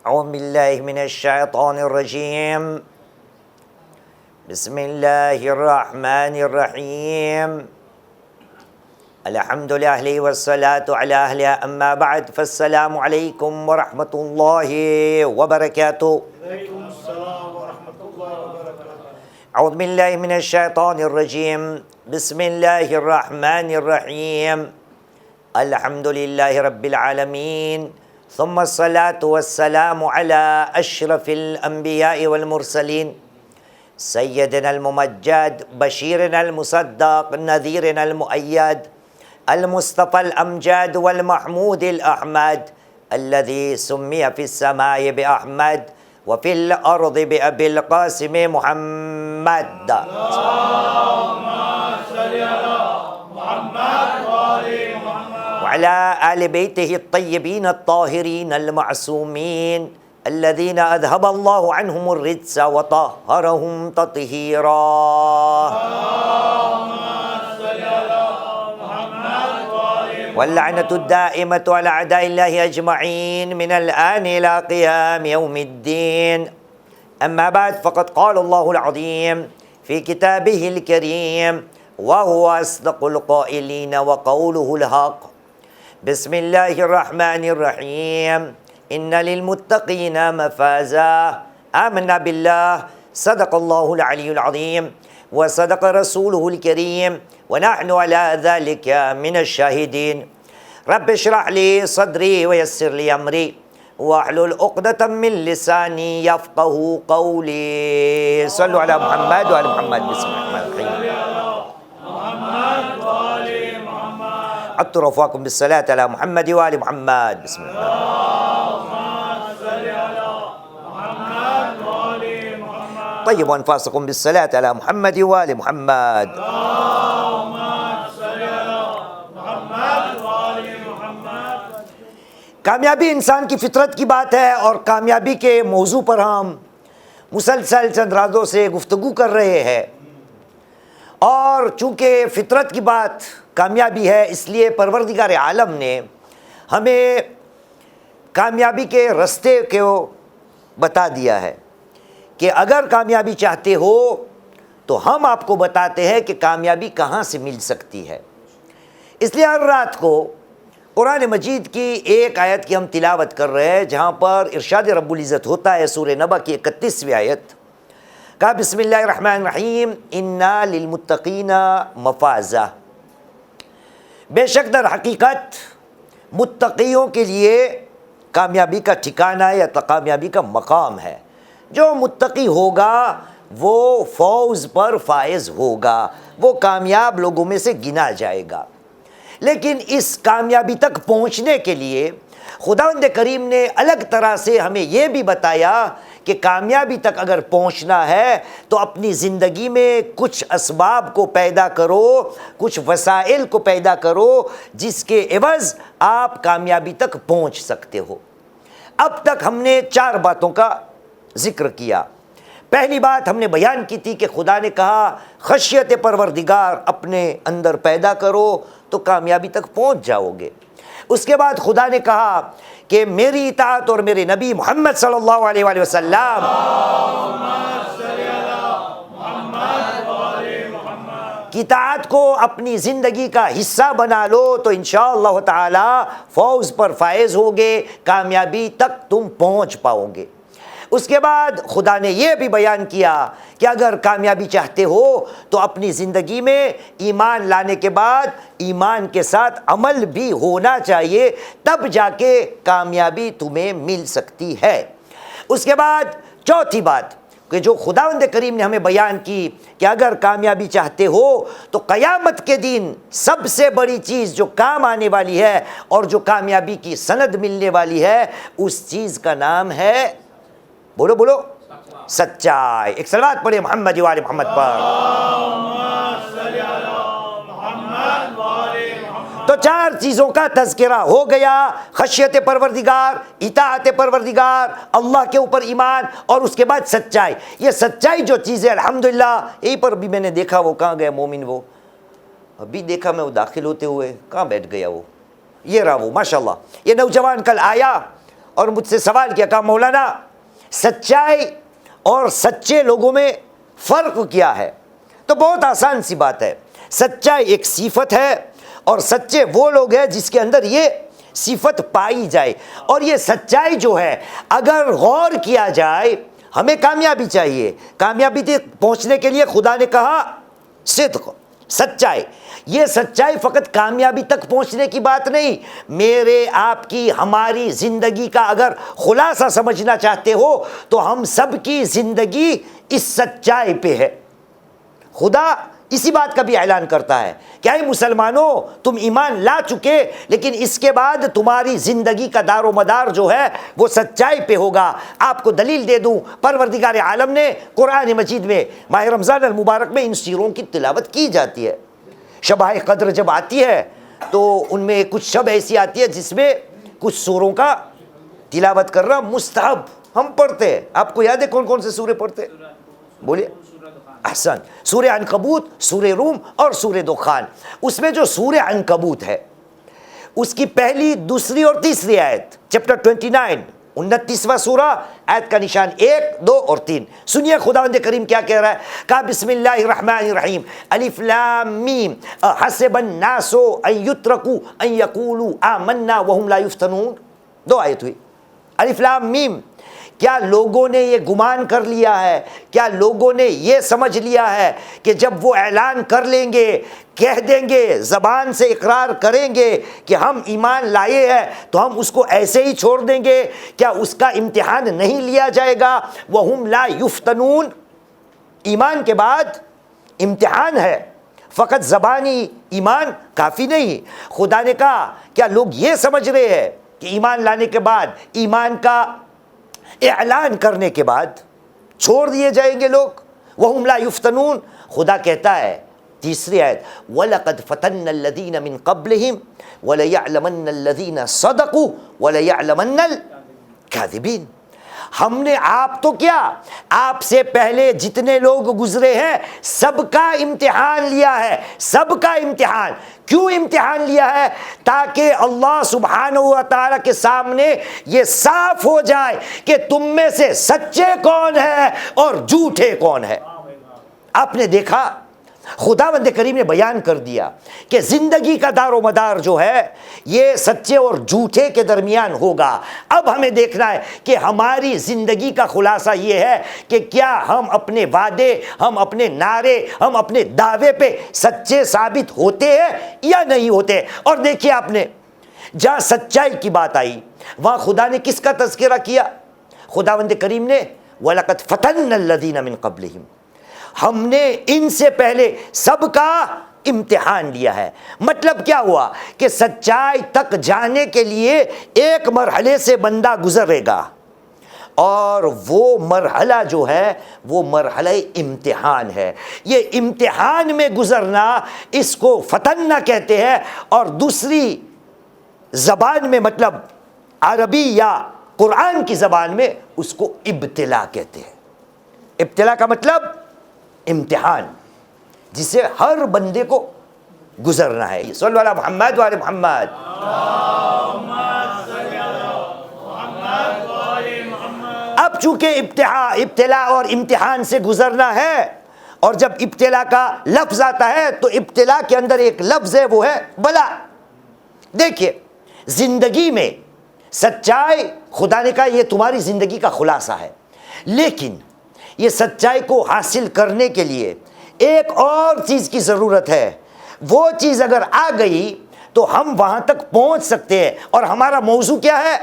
اعوذ باللہ من الشیطان الرجیم بسم اللہ الرحمن الرحیم الحمد للہ والصلاة علی اہلہ اما بعد فالسلام علیکم ورحمۃ اللہ وبرکاتہ۔ وعلیکم السلام ورحمۃ اللہ وبرکاتہ۔ اعوذ باللہ من الشیطان الرجیم بسم اللہ الرحمن الرحیم الحمد للہ رب العالمین ثم الصلاة والسلام على اشرف الانبیاء والمرسلین سیدنا الممجد بشیرنا المصدق نذیرنا المؤید المصطفى الامجد والمحمود الاحمد الذي سمي في السماء باحمد وفي الارض بابي القاسم محمد وعلى آل بيته الطيبين الطاهرين المعصومين الذين أذهب الله عنهم الرجس وطهرهم تطهيرا واللعنة الدائمة على أعداء الله أجمعين من الآن إلى قيام يوم الدين. أما بعد فقد قال الله العظيم في كتابه الكريم وهو أصدق القائلين وقوله الحق. بسم الله الرحمن الرحيم إن للمتقين مفازا آمنا بالله صدق الله العلي العظيم وصدق رسوله الكريم ونحن على ذلك من الشاهدين. رب اشرح لي صدري ويسر لي أمري واحلل عقدة من لساني يفقه قولي. صلوا على محمد وعلى محمد. بسم الله الرحمن الرحيم. أترفعكم بالصلاة على محمد وآل محمد. بسم الله. طيبوا أنفاسكم بالصلاة على محمد وآل محمد. کامیابی انسان کی فطرت کی بات ہے اور کامیابی کے موضوع پر ہم مسلسل چند راتوں سے گفتگو کر رہے ہیں، اور چونکہ فطرت کی بات کامیابی ہے اس لیے پروردگار عالم نے ہمیں کامیابی کے رستے کو بتا دیا ہے کہ اگر کامیابی چاہتے ہو تو ہم آپ کو بتاتے ہیں کہ کامیابی کہاں سے مل سکتی ہے. اس لیے ہر رات کو قرآن مجید کی ایک آیت کی ہم تلاوت کر رہے ہیں جہاں پر ارشاد رب العزت ہوتا ہے سورہ نبأ کی 31ویں آیت. کہا بسم اللہ الرحمن الرحیم انا للمتقین مفازا، بے شک در حقیقت متقیوں کے لیے کامیابی کا ٹھکانہ یا کامیابی کا مقام ہے. جو متقی ہوگا وہ فوز پر فائز ہوگا، وہ کامیاب لوگوں میں سے گنا جائے گا. لیکن اس کامیابی تک پہنچنے کے لیے خداوند کریم نے الگ طرح سے ہمیں یہ بھی بتایا کہ کامیابی تک اگر پہنچنا ہے تو اپنی زندگی میں کچھ اسباب کو پیدا کرو، کچھ وسائل کو پیدا کرو جس کے عوض آپ کامیابی تک پہنچ سکتے ہو. اب تک ہم نے 4 باتوں کا ذکر کیا. پہلی بات ہم نے بیان کی تھی کہ خدا نے کہا خشیت پروردگار اپنے اندر پیدا کرو تو کامیابی تک پہنچ جاؤ گے. اس کے بعد خدا نے کہا کہ میری اطاعت اور میرے نبی محمد صلی اللہ علیہ وآلہ وسلم کی اطاعت کو اپنی زندگی کا حصہ بنا لو تو انشاءاللہ تعالی فوز پر فائز ہوگے، کامیابی تک تم پہنچ پاؤ گے. اس کے بعد خدا نے یہ بھی بیان کیا کہ اگر کامیابی چاہتے ہو تو اپنی زندگی میں ایمان لانے کے بعد ایمان کے ساتھ عمل بھی ہونا چاہیے، تب جا کے کامیابی تمہیں مل سکتی ہے. اس کے بعد چوتھی بات کہ جو خداوند کریم نے ہمیں بیان کی کہ اگر کامیابی چاہتے ہو تو قیامت کے دن سب سے بڑی چیز جو کام آنے والی ہے اور جو کامیابی کی سند ملنے والی ہے اس چیز کا نام ہے، بولو بولو، سچائی. ایک صلوات پڑھے محمد و آل محمد پر. تو 4 چیزوں کا تذکرہ ہو گیا: خشیت پروردگار، اطاعت پروردگار، اللہ کے اوپر ایمان، اور اس کے بعد سچائی. یہ سچائی جو چیز ہے الحمدللہ، یہیں پر بھی میں نے دیکھا وہ کہاں گیا مومن، وہ ابھی دیکھا میں وہ داخل ہوتے ہوئے کہاں بیٹھ گیا، وہ یہ رہا وہ ماشاءاللہ. یہ نوجوان کل آیا اور مجھ سے سوال کیا، کہا مولانا سچائی اور سچے لوگوں میں فرق کیا ہے؟ تو بہت آسان سی بات ہے، سچائی ایک صفت ہے اور سچے وہ لوگ ہیں جس کے اندر یہ صفت پائی جائے. اور یہ سچائی جو ہے اگر غور کیا جائے، ہمیں کامیابی چاہیے، کامیابی تک پہنچنے کے لیے خدا نے کہا صدق، سچائی. یہ سچائی فقط کامیابی تک پہنچنے کی بات نہیں، میرے آپ کی ہماری زندگی کا اگر خلاصہ سمجھنا چاہتے ہو تو ہم سب کی زندگی اس سچائی پہ ہے. خدا اسی بات کا بھی اعلان کرتا ہے کہ اے مسلمانوں تم ایمان لا چکے، لیکن اس کے بعد تمہاری زندگی کا دار و مدار جو ہے وہ سچائی پہ ہوگا. آپ کو دلیل دے دوں، پروردگار عالم نے قرآن مجید میں ماہ رمضان المبارک میں ان سوروں کی تلاوت کی جاتی ہے. شبہ قدر جب آتی ہے تو ان میں کچھ شب ایسی آتی ہے جس میں کچھ سوروں کا تلاوت کرنا مستحب ہم پڑھتے ہیں. آپ کو یاد ہے کون کون سے سورے پڑھتے ہیں؟ بولیے. احسن. سورہ عنکبوت، سورہ روم اور سورہ دخان. اس میں جو سورہ عنکبوت ہے اس کی پہلی، دوسری اور تیسری آیت، چیپٹر 29، 29واں سورہ، آیت کا نشان 1، 2 اور 3. سنیے خداوند کریم کیا کہہ رہا ہے. کہا بسم اللہ الرحمن الرحیم، الف لام میم، حسب الناس ان یترکوا ان یقولوا آمنا وهم لا یفتنون. 2 آیت ہوئی. الف لام میم، کیا لوگوں نے یہ گمان کر لیا ہے، کیا لوگوں نے یہ سمجھ لیا ہے کہ جب وہ اعلان کر لیں گے، کہہ دیں گے، زبان سے اقرار کریں گے کہ ہم ایمان لائے ہیں تو ہم اس کو ایسے ہی چھوڑ دیں گے؟ کیا اس کا امتحان نہیں لیا جائے گا؟ وَهُمْ لَا يُفْتَنُونَ. ایمان کے بعد امتحان ہے، فقط زبانی ایمان کافی نہیں. خدا نے کہا کیا لوگ یہ سمجھ رہے ہیں کہ ایمان لانے کے بعد، ایمان کا اعلان کرنے کے بعد چھوڑ دیے جائیں گے لوگ؟ وَهُمْ لَا يُفْتَنُونَ. خدا کہتا ہے تیسری آیت، وَلَقَدْ فَتَنَّ الَّذِينَ مِن قَبْلِهِمْ وَلَيَعْلَمَنَّ الَّذِينَ صَدَقُوا وَلَيَعْلَمَنَّ الْكَاذِبِينَ. ہم نے آپ تو کیا، آپ سے پہلے جتنے لوگ گزرے ہیں سب کا امتحان لیا ہے، سب کا امتحان. کیوں امتحان لیا ہے؟ تاکہ اللہ سبحانہ و تعالیٰ کے سامنے یہ صاف ہو جائے کہ تم میں سے سچے کون ہیں اور جھوٹے کون ہیں. آپ نے دیکھا خداوند کریم نے بیان کر دیا کہ زندگی کا دار و مدار جو ہے یہ سچے اور جھوٹے کے درمیان ہوگا. اب ہمیں دیکھنا ہے کہ ہماری زندگی کا خلاصہ یہ ہے کہ کیا ہم اپنے وعدے، ہم اپنے نعرے، ہم اپنے دعوے پہ سچے ثابت ہوتے ہیں یا نہیں ہوتے. اور دیکھیے آپ نے جہاں سچائی کی بات آئی وہاں خدا نے کس کا تذکرہ کیا؟ خداوند کریم نے وَلَقَدْ فَتَنَّ الَّذِينَ مِن قَبْلِهِمْ، ہم نے ان سے پہلے سب کا امتحان لیا ہے. مطلب کیا ہوا کہ سچائی تک جانے کے لیے ایک مرحلے سے بندہ گزرے گا، اور وہ مرحلہ جو ہے وہ مرحلہ امتحان ہے. یہ امتحان میں گزرنا اس کو فتنہ کہتے ہیں، اور دوسری زبان میں مطلب عربی یا قرآن کی زبان میں اس کو ابتلا کہتے ہیں. ابتلا کا مطلب امتحان، جسے ہر بندے کو گزرنا ہے. صلی اللہ علیہ محمد و علی محمد. اب چونکہ ابتلا اور امتحان سے گزرنا ہے، اور جب ابتلا کا لفظ آتا ہے تو ابتلا کے اندر ایک لفظ ہے، وہ ہے بلا. دیکھیے زندگی میں سچائی، خدا نے کہا یہ تمہاری زندگی کا خلاصہ ہے، لیکن یہ سچائی کو حاصل کرنے کے لیے ایک اور چیز کی ضرورت ہے. وہ چیز اگر آ گئی تو ہم وہاں تک پہنچ سکتے ہیں. اور ہمارا موضوع کیا ہے؟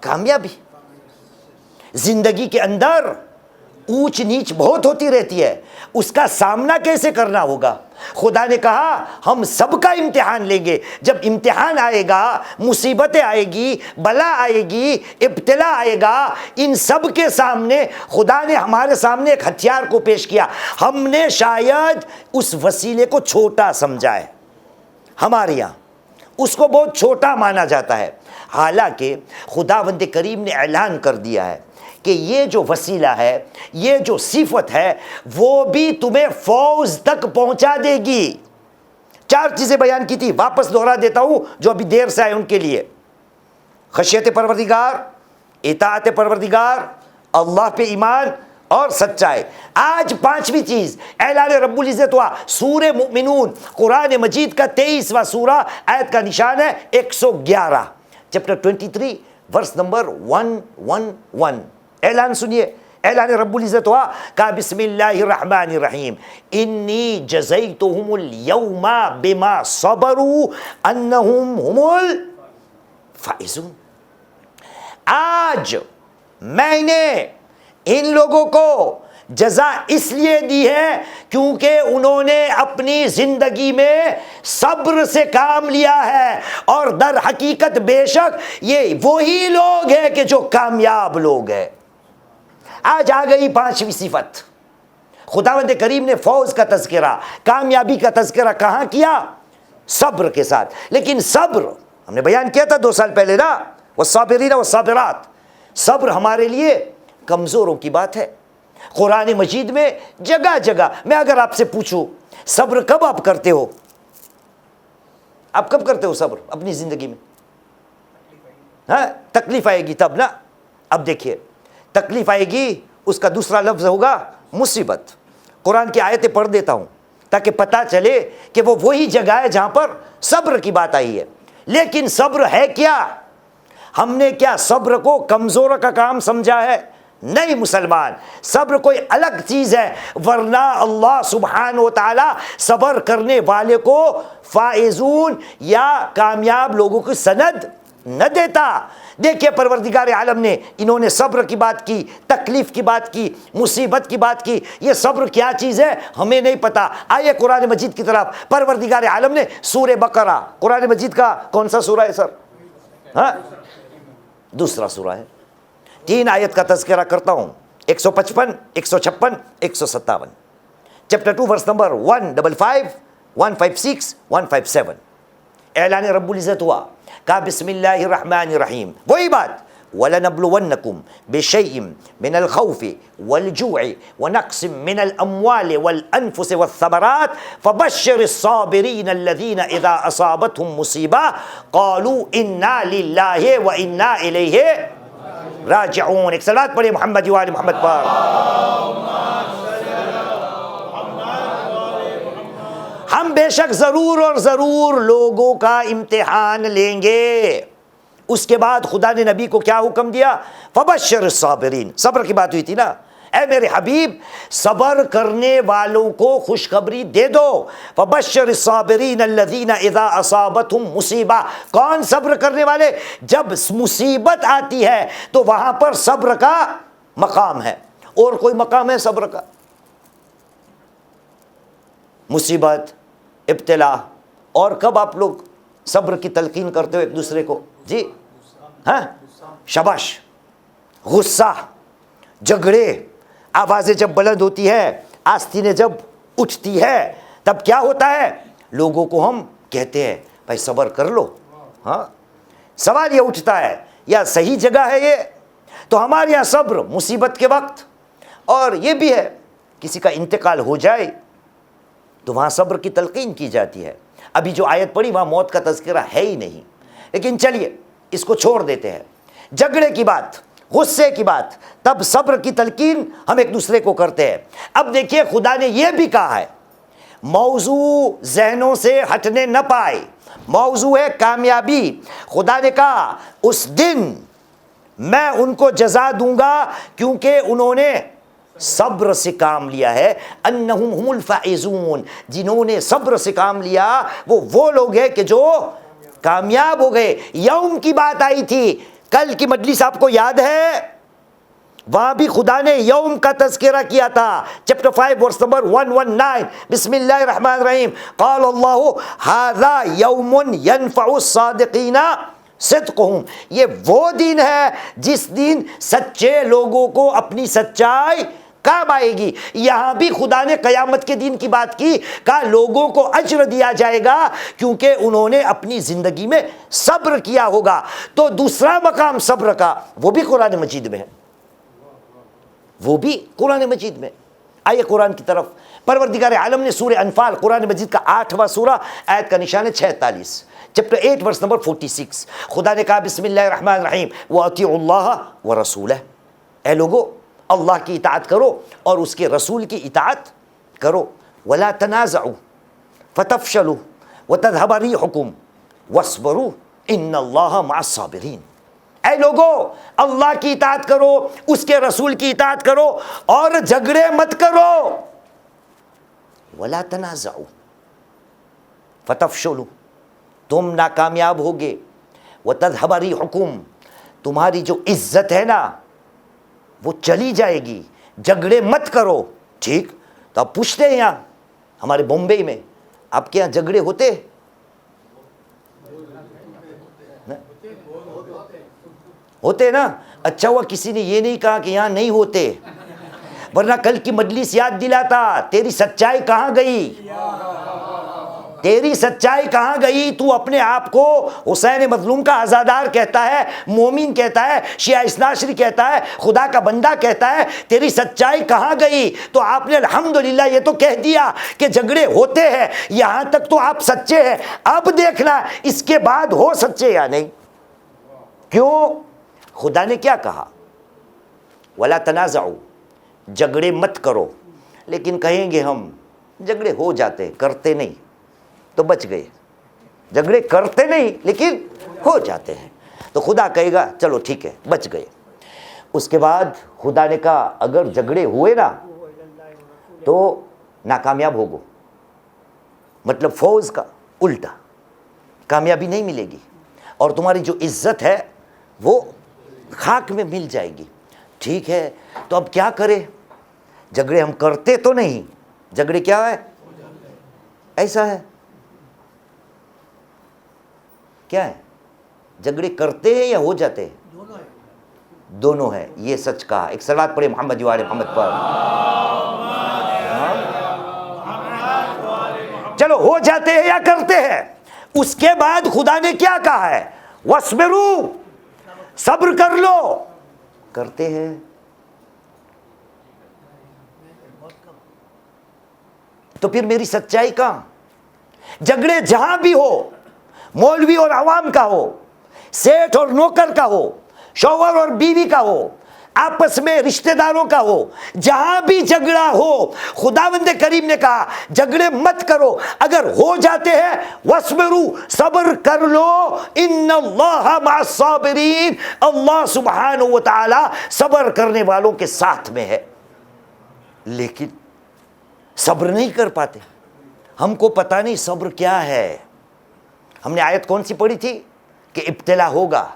کامیابی. زندگی کے اندر اونچ نیچ بہت ہوتی رہتی ہے، اس کا سامنا کیسے کرنا ہوگا؟ خدا نے کہا ہم سب کا امتحان لیں گے. جب امتحان آئے گا، مصیبتیں آئے گی، بلا آئے گی، ابتلا آئے گا، ان سب کے سامنے خدا نے ہمارے سامنے ایک ہتھیار کو پیش کیا. ہم نے شاید اس وسیلے کو چھوٹا سمجھا ہے، ہمارے یہاں اس کو بہت چھوٹا مانا جاتا ہے، حالانکہ خداوند کریم نے اعلان کر دیا ہے کہ یہ جو وسیلہ ہے، یہ جو صفت ہے، وہ بھی تمہیں فوز تک پہنچا دے گی. 4 چیزیں بیان کی تھی، واپس دوہرا دیتا ہوں جو ابھی دیر سے آئے ان کے لیے. خشیت پروردگار، اطاعت پروردگار، اللہ پہ ایمان اور سچائی۔ آج پانچویں چیز اعلان رب العزت ہوا، سورہ مومنون قرآن مجید کا 23واں سورہ، آیت کا نشان ہے 111، چیپٹر 23 ورس نمبر 111۔ اعلان سنیے، اعلان رب العزت ہوا، کہا بسم اللہ الرحمن الرحیم، انی جزیتہم اليوم بما صبروا انہم هم الفائزون۔ آج میں نے ان لوگوں کو جزا اس لیے دی ہے کیونکہ انہوں نے اپنی زندگی میں صبر سے کام لیا ہے، اور در حقیقت بے شک یہ وہی لوگ ہیں کہ جو کامیاب لوگ ہیں۔ آج آ گئی پانچویں صفت۔ خداوند کریم نے فوز کا تذکرہ، کامیابی کا تذکرہ کہاں کیا؟ صبر کے ساتھ۔ لیکن صبر ہم نے بیان کیا تھا 2 سال پہلے نا، والصابرین والصابرات، صبر ہمارے لیے کمزوروں کی بات ہے۔ قرآن مجید میں جگہ جگہ، میں اگر آپ سے پوچھوں صبر کب آپ کرتے ہو، آپ کب کرتے ہو صبر اپنی زندگی میں؟ ہاں، تکلیف آئے گی تب نا۔ اب دیکھیے، تکلیف آئے گی، اس کا دوسرا لفظ ہوگا مصیبت۔ قرآن کی آیتیں پڑھ دیتا ہوں تاکہ پتہ چلے کہ وہ وہی جگہ ہے جہاں پر صبر کی بات آئی ہے۔ لیکن صبر ہے کیا؟ ہم نے کیا صبر کو کمزور کا کام سمجھا ہے؟ نہیں مسلمان، صبر کوئی الگ چیز ہے، ورنہ اللہ سبحانہ و تعالی صبر کرنے والے کو فائزون یا کامیاب لوگوں کی سند نہ دیتا۔ دیکھیے پروردگار عالم نے، انہوں نے صبر کی بات کی، تکلیف کی بات کی، مصیبت کی بات کی۔ یہ صبر کیا چیز ہے ہمیں نہیں پتا۔ آئیے قرآن مجید کی طرف۔ پروردگار عالم نے سورہ بقرہ، قرآن مجید کا کون سا سورہ ہے سر؟ ہاں، دوسرا سورہ ہے۔ 3 آیت کا تذکرہ کرتا ہوں، 155، 156، 157۔ Chapter 2 verse number 155، 156، 157۔ اعلان رب العزت ہوا، کہا بسم اللہ الرحمن الرحیم، وہی بات، وَلَنَبْلُوَنَّكُمْ بِشَيْءٍ مِّنَ الْخَوْفِ وَالْجُوعِ وَنَقْصٍ مِّنَ الْأَمْوَالِ وَالْأَنفُسِ وَالثَّمَرَاتِ فَبَشِّرِ الصَّابِرِينَ الَّذِينَ إِذَا أَصَابَتْهُمْ مُصِيبَةٌ قَالُوا إِنَّا لِلَّهِ وَإِنَّا إِلَيْهِ راجعون۔ ایک صلوات پڑھیں محمد وآل محمد پر۔ ہم بے شک ضرور اور ضرور لوگوں کا امتحان لیں گے۔ اس کے بعد خدا نے نبی کو کیا حکم دیا؟ فبشر الصابرین، صبر کی بات ہوئی تھی نا، اے میرے حبیب صبر کرنے والوں کو خوشخبری دے دو۔ فبشر الصابرین الذین اذا اصابتہم مصیبہ، کون صبر کرنے والے؟ جب مصیبت آتی ہے تو وہاں پر صبر کا مقام ہے۔ اور کوئی مقام ہے صبر کا؟ مصیبت، ابتلا، اور کب آپ لوگ صبر کی تلقین کرتے ہو ایک دوسرے کو؟ جی ہاں، شاباش۔ غصہ، جھگڑے، آوازیں جب بلند ہوتی ہے، آستینیں جب اٹھتی ہے، تب کیا ہوتا ہے؟ لوگوں کو ہم کہتے ہیں بھائی صبر کر لو۔ ہاں، سوال یہ اٹھتا ہے یا صحیح جگہ ہے یہ؟ تو ہمارے یہاں صبر مصیبت کے وقت، اور یہ بھی ہے کسی کا انتقال ہو جائے تو وہاں صبر کی تلقین کی جاتی ہے۔ ابھی جو آیت پڑھی وہاں موت کا تذکرہ ہے ہی نہیں، لیکن چلیے اس کو چھوڑ دیتے ہیں۔ جھگڑے کی بات، غصے کی بات، تب صبر کی تلقین ہم ایک دوسرے کو کرتے ہیں۔ اب دیکھیے خدا نے یہ بھی کہا ہے، موضوع ذہنوں سے ہٹنے نہ پائے، موضوع ہے کامیابی۔ خدا نے کہا اس دن میں ان کو جزا دوں گا کیونکہ انہوں نے صبر سے کام لیا ہے۔ انہم هم الفائزون، جنہوں نے صبر سے کام لیا وہ لوگ ہیں کہ جو کامیاب ہو گئے۔ یوم کی بات آئی تھی کل کی مجلس، آپ کو یاد ہے؟ وہاں بھی خدا نے یوم کا تذکرہ کیا تھا۔ چیپٹر 5 ورس نمبر 119، بسم اللہ الرحمن الرحیم، قال اللہ ھذا یوم ینفع الصادقین صدقہم، یہ وہ دن ہے جس دن سچے لوگوں کو اپنی سچائی کام آئے گی۔ یہاں بھی خدا نے قیامت کے دن کی بات کی، کہا لوگوں کو اجر دیا جائے گا کیونکہ انہوں نے اپنی زندگی میں صبر کیا ہوگا۔ تو دوسرا مقام صبر کا وہ بھی قرآن مجید میں ہے، وہ بھی قرآن مجید میں۔ آئیے قرآن کی طرف۔ پروردگار عالم نے سورہ انفال، قرآن مجید کا 8واں سورہ، آیت کا نشان ہے 46۔ Chapter 8 verse number 46. خدا نے کہا بسم اللہ الرحمن الرحیم وَأَطِيعُوا اللَّهَ وَرَسُولَهُ. اے لوگو اللہ کی اطاعت کرو اور اس کے رسول کی اطاعت کرو. وَلَا تَنَازَعُوا فَتَفْشَلُوا وَتَذْهَبَ رِيحُكُمْ وَاصْبِرُوا إِنَّ اللَّهَ مَعَ الصَّابِرِينَ. اے لوگو اللہ کی اطاعت کرو، اس کے رسول کی اطاعت کرو اور جھگڑے مت کرو. وَلَا تَنَازَعُوا فَتَفْشَلُوا، تم ناکامیاب ہوگے. وَتَذْهَبَ رِيحُكُمْ، تمہاری جو عزت ہے نا وہ چلی جائے گی. جھگڑے مت کرو. ٹھیک، تو آپ پوچھتے ہیں یہاں ہمارے بمبئی میں آپ کے یہاں جھگڑے ہوتے ہوتے نا؟ اچھا ہوا کسی نے یہ نہیں کہا کہ یہاں نہیں ہوتے، ورنہ کل کی مجلس یاد دلاتا تیری سچائی کہاں گئی، تیری سچائی کہاں گئی. تو اپنے آپ کو حسین مظلوم کا عزادار کہتا ہے، مومن کہتا ہے، شیعہ اثناعشری کہتا ہے، خدا کا بندہ کہتا ہے. تیری سچائی کہاں گئی؟ تو آپ نے الحمدللہ یہ تو کہہ دیا کہ جھگڑے ہوتے ہیں، یہاں تک تو آپ سچے ہیں. اب دیکھنا اس کے بعد ہو سچے یا نہیں. کیوں؟ خدا نے کیا کہا؟ وَلَا تَنَازَعُوا، جھگڑے مت کرو. لیکن کہیں گے ہم جھگڑے ہو جاتے، کرتے نہیں تو بچ گئے. جھگڑے کرتے نہیں لیکن ہو جاتے ہیں تو خدا کہے گا چلو ٹھیک ہے بچ گئے. اس کے بعد خدا نے کہا اگر جھگڑے ہوئے نا تو ناکامیاب ہوگو، مطلب فوز کا الٹا، کامیابی نہیں ملے گی اور تمہاری جو عزت ہے وہ خاک میں مل جائے گی. ٹھیک ہے، تو اب کیا کرے؟ جھگڑے ہم کرتے تو نہیں، جھگڑے کیا ہے؟ ایسا ہے کیا ہے؟ جھگڑے کرتے ہیں یا ہو جاتے ہیں؟ دونوں ہے. یہ سچ کہا. ایک صلوات پڑھے محمد و آل محمد پر. چلو ہو جاتے ہیں یا کرتے ہیں. اس کے بعد خدا نے کیا کہا ہے؟ وَاصْبِرُوا، صبر کر لو. کرتے ہیں تو پھر میری سچائی کہاں؟ جھگڑے جہاں بھی ہو، مولوی اور عوام کا ہو، سیٹھ اور نوکر کا ہو، شوہر اور بیوی کا ہو، آپس میں رشتہ داروں کا ہو، جہاں بھی جھگڑا ہو خداوند کریم نے کہا جھگڑے مت کرو. اگر ہو جاتے ہیں وَاصْبِرُوا، صبر کر لو. ان اللہ مع الصابرین، اللہ سبحانہ و تعالی صبر کرنے والوں کے ساتھ میں ہے. لیکن صبر نہیں کر پاتے. ہم کو پتہ نہیں صبر کیا ہے. ہم نے آیت کون سی پڑھی تھی کہ ابتلا ہوگا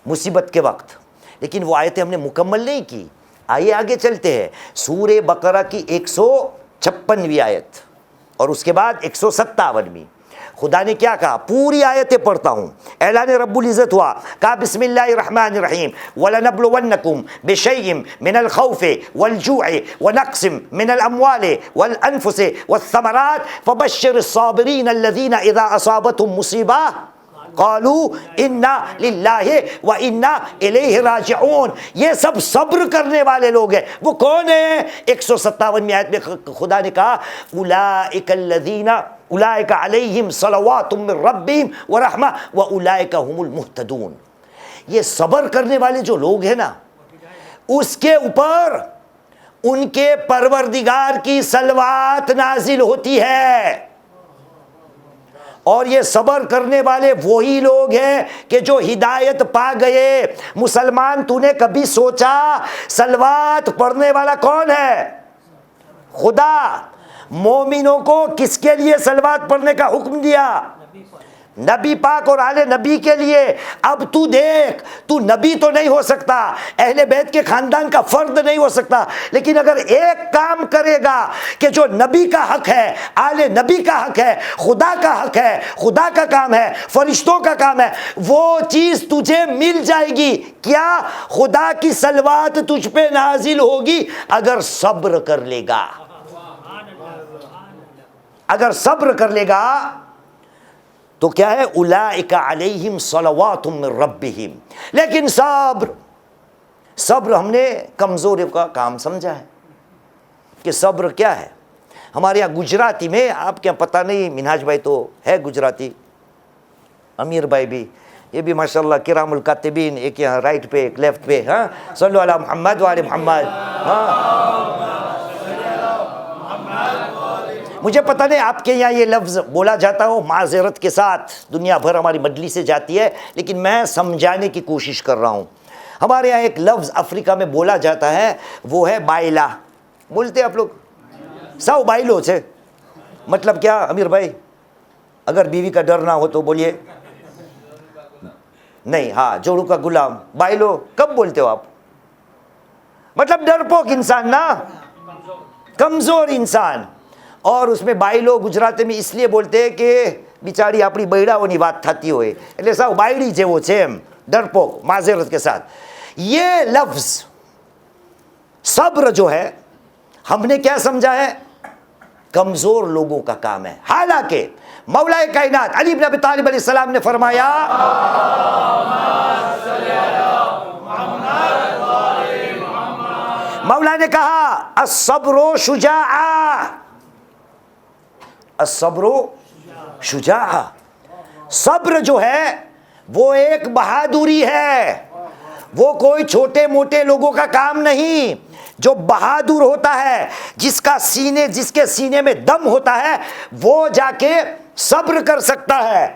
مصیبت کے وقت، لیکن وہ آیتیں ہم نے مکمل نہیں کی. آئیے آگے چلتے ہیں. سورہ بقرہ کی 156ویں آیت اور اس کے بعد 157ویں. خدا نے کیا کہا؟ پوری آیتیں پڑھتا ہوں. اعلان رب العزت ہوا، کہا بسم اللہ الرحمن الرحیم وَلَنَبْلُوَنَّكُمْ بِشَيْءٍ مِّنَ الْخَوْفِ وَالْجُوعِ وَنَقْصٍ مِّنَ الْأَمْوَالِ وَالْأَنفُسِ وَالثَّمَرَاتِ فَبَشِّرِ الصَّابِرِينَ الَّذِينَ إِذَا أَصَابَتْهُمْ مُصِيبَةٌ قالوا انا للہ و انا الیہ راجعون. یہ سب صبر کرنے والے لوگ ہیں. وہ کون ہیں؟ 157ویں آیت میں خدا نے کہا اولئک الذین اولئک علیہم صلوات من ربہم ورحمہ واولئک هم المہتدون. یہ صبر کرنے والے جو لوگ ہیں نا، اس کے اوپر ان کے پروردگار کی صلوات نازل ہوتی ہے. اور یہ صبر کرنے والے وہی لوگ ہیں کہ جو ہدایت پا گئے. مسلمان تو نے کبھی سوچا صلوات پڑھنے والا کون ہے؟ خدا. مومنوں کو کس کے لیے صلوات پڑھنے کا حکم دیا؟ نبی پاک اور آل نبی کے لیے. اب تو دیکھ، تو نبی تو نہیں ہو سکتا، اہل بیت کے خاندان کا فرد نہیں ہو سکتا، لیکن اگر ایک کام کرے گا کہ جو نبی کا حق ہے، آل نبی کا حق ہے، خدا کا حق ہے، خدا کا کام ہے، فرشتوں کا کام ہے، وہ چیز تجھے مل جائے گی. کیا؟ خدا کی صلوات تجھ پہ نازل ہوگی اگر صبر کر لے گا. اگر صبر کر لے گا تو کیا ہے؟ اولئک علیہم صلوات من ربہم. لیکن صبر ہم نے کمزوری کا کام سمجھا ہے کہ صبر کیا ہے. ہمارے یہاں گجراتی میں، آپ کے یہاں پتہ نہیں، منہاج بھائی تو ہے گجراتی، امیر بھائی بھی، یہ بھی ماشاءاللہ کرام الکاتبین، ایک یہاں رائٹ پہ ایک لیفٹ پہ، ہاں صلو علی محمد وعلی محمد. ہاں مجھے پتہ نہیں آپ کے یہاں یہ لفظ بولا جاتا ہو، معذرت کے ساتھ دنیا بھر ہماری مجلس سے جاتی ہے، لیکن میں سمجھانے کی کوشش کر رہا ہوں. ہمارے یہاں ایک لفظ افریقہ میں بولا جاتا ہے، وہ ہے بائلا. بولتے آپ لوگ سو بائلو سے، مطلب کیا امیر بھائی؟ اگر بیوی کا ڈر نہ ہو تو بولیے. نہیں، ہاں جوڑو کا غلام. بائلو کب بولتے ہو آپ؟ مطلب ڈرپوک انسان نا، کمزور انسان. اور اس میں بائلو گجراتی میں اس لیے بولتے ہیں کہ بیچاری اپنی بૈડાઓની વાત થતી હોય એટલે સાવ બાયડી જેવો છે એમ، ڈرپوک معذرت کے ساتھ. یہ لفظ صبر جو ہے ہم نے کیا سمجھا ہے؟ کمزور لوگوں کا کام ہے. حالانکہ مولا کائنات علی بن ابی طالب علیہ السلام نے فرمایا مولا نے کہا الصبر شجاعہ، الصبر شجاعہ. صبر جو ہے وہ ایک بہادری ہے، وہ کوئی چھوٹے موٹے لوگوں کا کام نہیں. جو بہادر ہوتا ہے، جس کے سینے میں دم ہوتا ہے، وہ جا کے صبر کر سکتا ہے.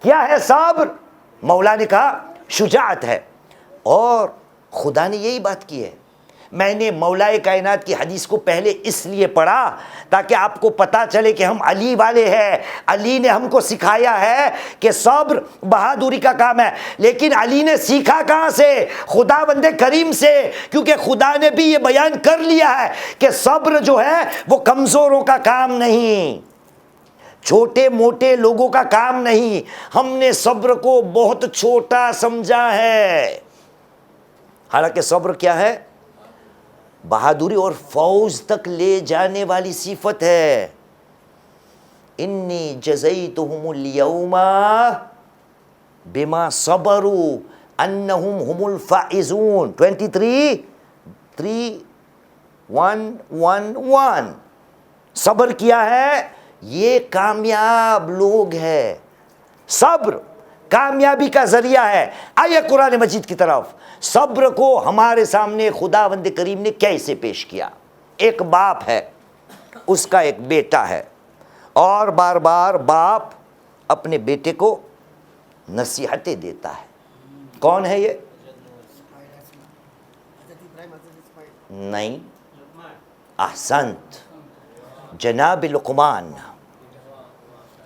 کیا ہے صبر؟ مولا نے کہا شجاعت ہے. اور خدا نے یہی بات کی ہے. میں نے مولا کائنات کی حدیث کو پہلے اس لیے پڑھا تاکہ آپ کو پتا چلے کہ ہم علی والے ہیں. علی نے ہم کو سکھایا ہے کہ صبر بہادری کا کام ہے. لیکن علی نے سیکھا کہاں سے؟ خدا بندے کریم سے. کیونکہ خدا نے بھی یہ بیان کر لیا ہے کہ صبر جو ہے وہ کمزوروں کا کام نہیں، چھوٹے موٹے لوگوں کا کام نہیں. ہم نے صبر کو بہت چھوٹا سمجھا ہے. حالانکہ صبر کیا ہے؟ بہادری اور فوز تک لے جانے والی صفت ہے. انی جزیتہم اليوم بما صبروا انہم هم الفائزون. 23:3:1:1:1 صبر کیا ہے؟ یہ کامیاب لوگ ہے. صبر کامیابی کا ذریعہ ہے. آئیے قرآن مجید کی طرف. صبر کو ہمارے سامنے خداوند کریم نے کیسے پیش کیا؟ ایک باپ ہے، اس کا ایک بیٹا ہے، اور بار بار باپ اپنے بیٹے کو نصیحتیں دیتا ہے. کون ہے یہ؟ نہیں، احسنت، جناب لقمان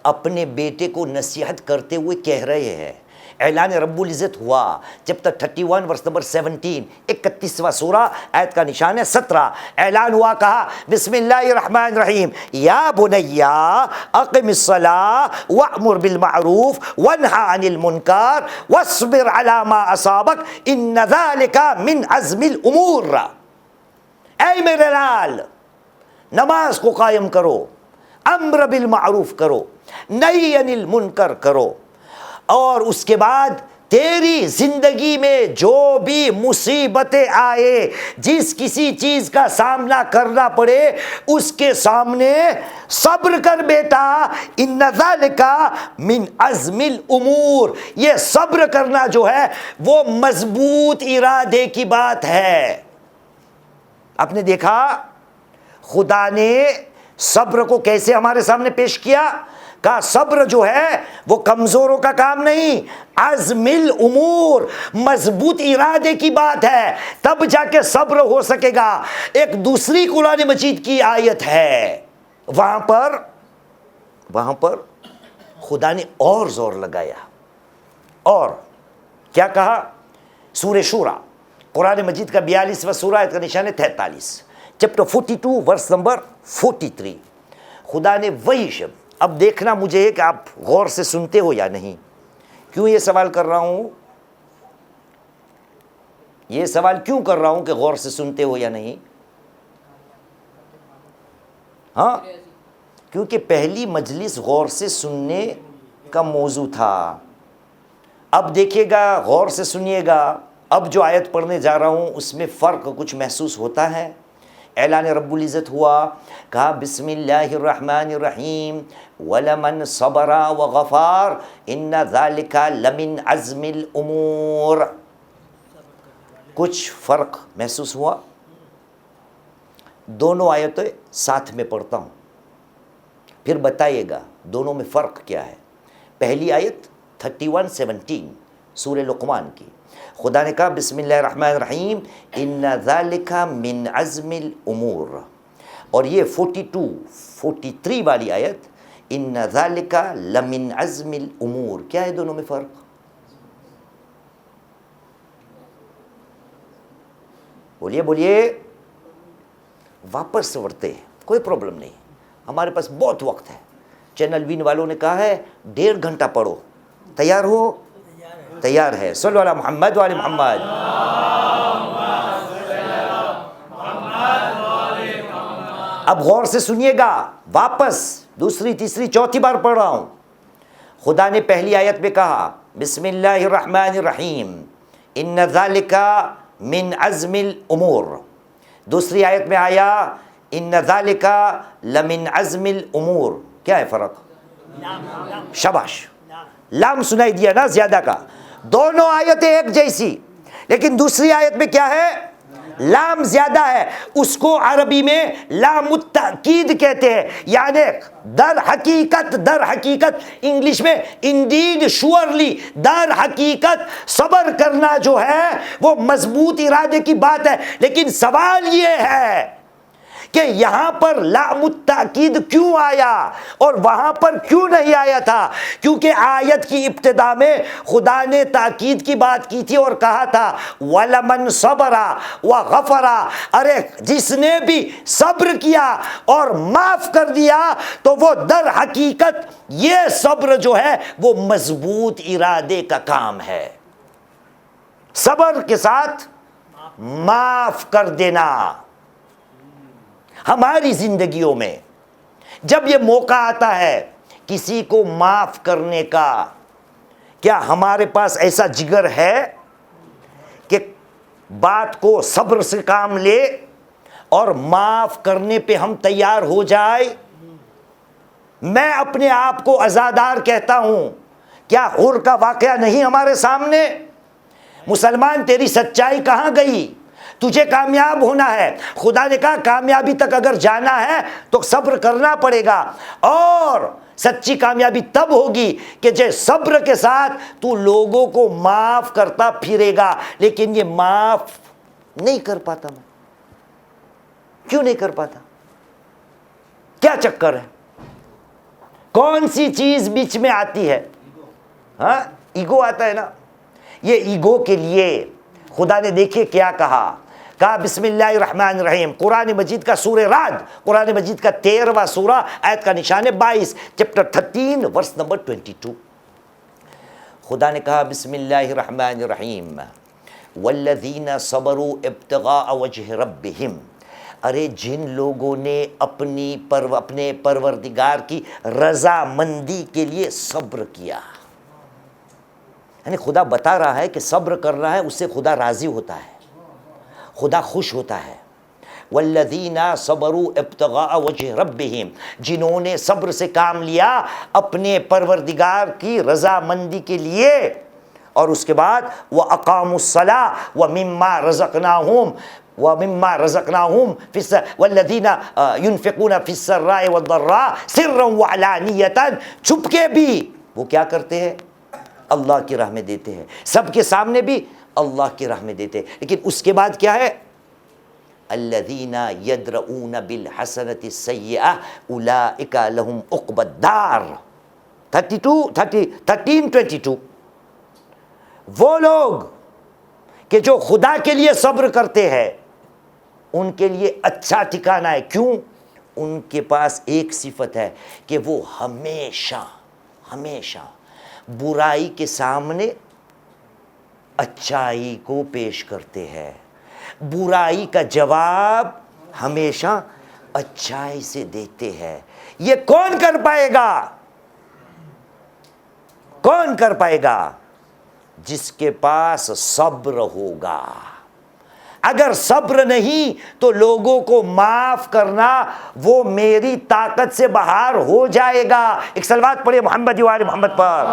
اپنے بیٹے کو نصیحت کرتے ہوئے کہہ رہے ہیں. اعلان رب العزت ہوا جب تک 31 ورس نمبر 17، 31واں سورہ، آیت کا نشان ہے 17. اعلان ہوا، کہا بسم اللہ الرحمن الرحیم یا بنی اقم الصلاۃ وامر بالمعروف وانہی عن المنکر واصبر علی ما اصابک ان ذلک من عزم الامور. اے میرے لال، نماز کو قائم کرو، امر بالمعروف کرو، نہی عن المنکر کرو، اور اس کے بعد تیری زندگی میں جو بھی مصیبتیں آئے، جس کسی چیز کا سامنا کرنا پڑے، اس کے سامنے صبر کر بیٹا. ان ذالک من عزم الامور. یہ صبر کرنا جو ہے وہ مضبوط ارادے کی بات ہے. آپ نے دیکھا خدا نے صبر کو کیسے ہمارے سامنے پیش کیا؟ کہا صبر جو ہے وہ کمزوروں کا کام نہیں، عزم الامور، مضبوط ارادے کی بات ہے، تب جا کے صبر ہو سکے گا. ایک دوسری قرآن مجید کی آیت ہے، وہاں پر خدا نے اور زور لگایا. اور کیا کہا؟ سورہ شورى، قرآن مجید کا 42واں سورہ، آیت کا نشان ہے 43، چیپٹر 42 ورس نمبر 43. خدا نے وہی شب، اب دیکھنا مجھے کہ آپ غور سے سنتے ہو یا نہیں. کیوں یہ سوال کر رہا ہوں؟ یہ سوال کیوں کر رہا ہوں کہ غور سے سنتے ہو یا نہیں؟ ہاں، کیونکہ پہلی مجلس غور سے سننے کا موضوع تھا. اب دیکھیے گا، غور سے سنیے گا. اب جو آیت پڑھنے جا رہا ہوں اس میں فرق کچھ محسوس ہوتا ہے. اعلان رب العزت ہوا، کہا بسم اللہ الرحمن الرحیم وَلَمَنْ صَبَرَ وَغَفَارَ إِنَّ ذَلِكَ لَمِنْ عَزْمِ الْأُمُورِ۔ کچھ فرق محسوس ہوا؟ دونوں آیتیں ساتھ میں پڑھتا ہوں، پھر بتائیے گا دونوں میں فرق کیا ہے۔ پہلی آیت 31:17 سورہ لقمان کی، خدا نے کہا بسم اللہ الرحمن الرحیم ان ذالک من عزم الامور، اور یہ 43 والی آیت ان ذالک لمن عزم الامور، کیا ہے دونوں میں فرق؟ بولیے واپس پڑھتے ہیں، کوئی پرابلم نہیں، ہمارے پاس بہت وقت ہے۔ چینل وین والوں نے کہا ہے 1.5 گھنٹہ پڑھو، تیار ہو؟ تیار ہے۔ صلو علی محمد وعلی محمد۔ اب غور سے سنیے گا، واپس دوسری تیسری چوتھی بار پڑھ رہا ہوں۔ خدا نے پہلی آیت میں کہا بسم اللہ الرحمن الرحیم ان ذالک من عزم الامور، دوسری آیت میں آیا ان ذالک لمن عزم الامور، کیا ہے فرق؟ شاباش، لام سنائی دیا نا زیادہ کا۔ دونوں آیتیں ایک جیسی، لیکن دوسری آیت میں کیا ہے؟ لام زیادہ ہے، اس کو عربی میں لام التأکید کہتے ہیں، یعنی در حقیقت انگلش میں انڈیڈ شورلی، در حقیقت صبر کرنا جو ہے وہ مضبوط ارادے کی بات ہے، لیکن سوال یہ ہے کہ یہاں پر لام التأکید کیوں آیا اور وہاں پر کیوں نہیں آیا تھا؟ کیونکہ آیت کی ابتدا میں خدا نے تاکید کی بات کی تھی اور کہا تھا وَلَمَنْ صَبَرَ وَغَفَرَ، ارے جس نے بھی صبر کیا اور معاف کر دیا تو وہ در حقیقت یہ صبر جو ہے وہ مضبوط ارادے کا کام ہے۔ صبر کے ساتھ معاف کر دینا۔ ہماری زندگیوں میں جب یہ موقع آتا ہے کسی کو معاف کرنے کا، کیا ہمارے پاس ایسا جگر ہے کہ بات کو صبر سے کام لے اور معاف کرنے پہ ہم تیار ہو جائے؟ میں اپنے آپ کو عزادار کہتا ہوں، کیا حر کا واقعہ نہیں ہمارے سامنے؟ مسلمان تیری سچائی کہاں گئی؟ تجھے کامیاب ہونا ہے، خدا نے کہا کامیابی تک اگر جانا ہے تو صبر کرنا پڑے گا، اور سچی کامیابی تب ہوگی کہ جے صبر کے ساتھ تو لوگوں کو معاف کرتا پھرے گا۔ لیکن یہ معاف نہیں کر پاتا میں، کیوں نہیں کر پاتا؟ کیا چکر ہے؟ کون سی چیز بیچ میں آتی ہے؟ ہاں، ایگو آتا ہے نا۔ یہ ایگو کے لیے خدا نے دیکھیے کیا کہا بسم اللہ الرحمن الرحیم، قرآن مجید کا سورہ رعد، قرآن مجید کا 13واں سورہ، آیت کا نشان ہے 22، چیپٹر 13 ورس نمبر 22۔ خدا نے کہا بسم اللہ الرحمن الرحیم والذین صبروا ابتغاء وجہ ربہم، ارے جن لوگوں نے اپنے پروردگار کی رضا مندی کے لیے صبر کیا، یعنی خدا بتا رہا ہے کہ صبر کرنا ہے، اس سے خدا راضی ہوتا ہے، خدا خوش ہوتا ہے۔ والذین صبروا ابتغاء وجہ ربہم، جنہوں نے صبر سے کام لیا اپنے پروردگار کی رضا مندی کے لیے، اور اس کے بعد وَأَقَامُوا الصَّلَاةَ وَمِمَّا رَزَقْنَاهُمْ وَالَّذِينَ يُنْفِقُونَ فِي السَّرَّاءِ وَالضَّرَّاءِ سِرًّا وَعَلَانِيَةً، چھپ کے بھی وہ کیا کرتے ہیں؟ اللہ کی راہ میں دیتے ہیں، سب کے سامنے بھی اللہ کی راہ میں دیتے ہیں۔ لیکن اس کے بعد کیا ہے؟ الذین یدرؤون بالحسنۃ السیئۃ اولئک لہم عقبی الدار، 13:22۔ وہ لوگ کہ جو خدا کے لیے صبر کرتے ہیں ان کے لیے اچھا ٹھکانہ ہے۔ کیوں؟ ان کے پاس ایک صفت ہے کہ وہ ہمیشہ برائی کے سامنے اچائی کو پیش کرتے ہیں، برائی کا جواب ہمیشہ اچائی سے دیتے ہیں۔ یہ کون کر پائے گا؟ کون کر پائے گا؟ جس کے پاس صبر ہوگا۔ اگر صبر نہیں تو لوگوں کو معاف کرنا وہ میری طاقت سے باہر ہو جائے گا. ایک صلوات پڑھے محمد و آل محمد پر.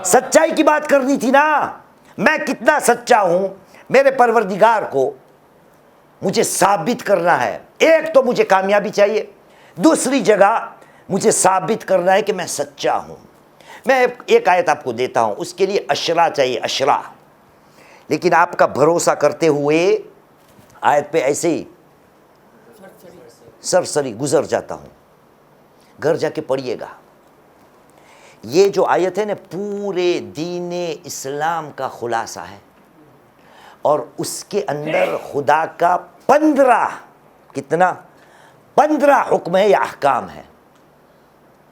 سچائی کی بات کرنی تھی نا. میں کتنا سچا ہوں میرے پروردگار کو مجھے ثابت کرنا ہے. ایک تو مجھے کامیابی چاہیے, دوسری جگہ مجھے ثابت کرنا ہے کہ میں سچا ہوں. میں ایک آیت آپ کو دیتا ہوں, اس کے لیے اشرا چاہیے, اشرا. لیکن آپ کا بھروسہ کرتے ہوئے آیت پہ ایسے ہی سرسری گزر جاتا ہوں, گھر جا کے پڑھیے گا. یہ جو آیت ہے نا پورے دین اسلام کا خلاصہ ہے, اور اس کے اندر خدا کا 15 حکم ہے یا احکام ہے.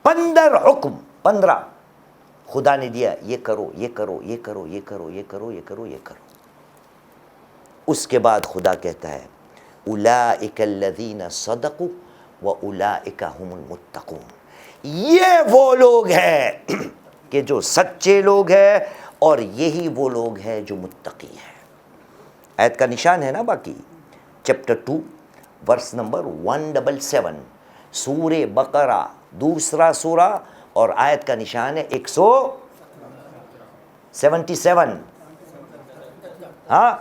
15 حکم, 15 خدا نے دیا, یہ کرو, یہ کرو, یہ کرو, یہ کرو, یہ کرو, یہ کرو, یہ کرو. اس کے بعد خدا کہتا ہے اولئک الذین صدقوا واولئک هم المتقون. یہ وہ لوگ ہیں کہ جو سچے لوگ ہیں, اور یہی وہ لوگ ہیں جو متقی ہیں. آیت کا نشان ہے نا باقی, چیپٹر 2 ورس نمبر 177, سورہ بقرہ دوسرا سورہ, اور آیت کا نشان ہے 177. ہاں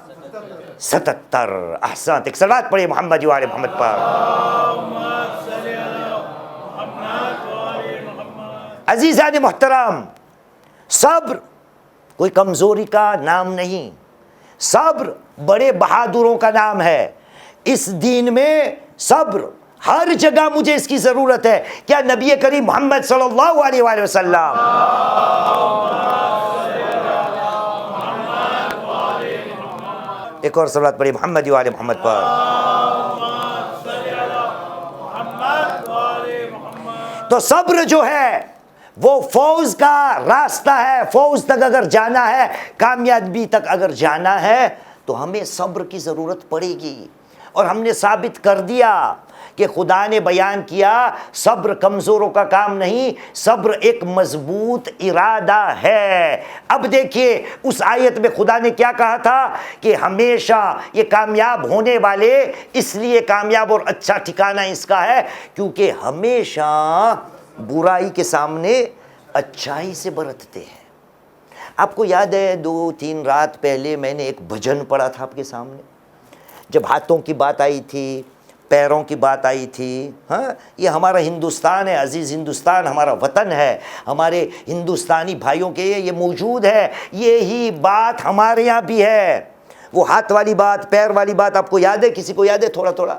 77. احسنت. ایک صلوات پڑھیے محمد و آل محمد پر. عزیزان محترم, صبر کوئی کمزوری کا نام نہیں, صبر بڑے بہادروں کا نام ہے. اس دین میں صبر ہر جگہ مجھے اس کی ضرورت ہے. کیا نبی کریم محمد صلی اللہ علیہ وآلہ وسلم ایک اور صلوات پڑھی محمد و آل محمد پر. تو صبر جو ہے وہ فوز کا راستہ ہے. فوز تک اگر جانا ہے, کامیابی تک اگر جانا ہے, تو ہمیں صبر کی ضرورت پڑے گی. اور ہم نے ثابت کر دیا کہ خدا نے بیان کیا صبر کمزوروں کا کام نہیں, صبر ایک مضبوط ارادہ ہے. اب دیکھیے اس آیت میں خدا نے کیا کہا تھا کہ ہمیشہ یہ کامیاب ہونے والے اس لیے کامیاب اور اچھا ٹھکانہ اس کا ہے کیونکہ ہمیشہ برائی کے سامنے اچھائی سے برتتے ہیں. آپ کو یاد ہے 2-3 رات پہلے میں نے ایک بھجن پڑھا تھا آپ کے سامنے, جب ہاتھوں کی بات آئی تھی, پیروں کی بات آئی تھی. ہاں, یہ ہمارا ہندوستان ہے, عزیز ہندوستان ہمارا وطن ہے, ہمارے ہندوستانی بھائیوں کے یہ موجود ہے. یہی بات ہمارے یہاں بھی ہے. وہ ہاتھ والی بات, پیر والی بات آپ کو یاد ہے؟ کسی کو یاد ہے تھوڑا تھوڑا؟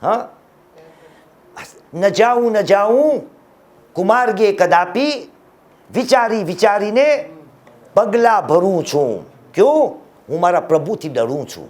ہاں, نہ جاؤں کمارگے کداپی વિચારી વિચારીને પગલા ભરું છું. ક્યું? હું મારા પ્રભુથી ડરું છું.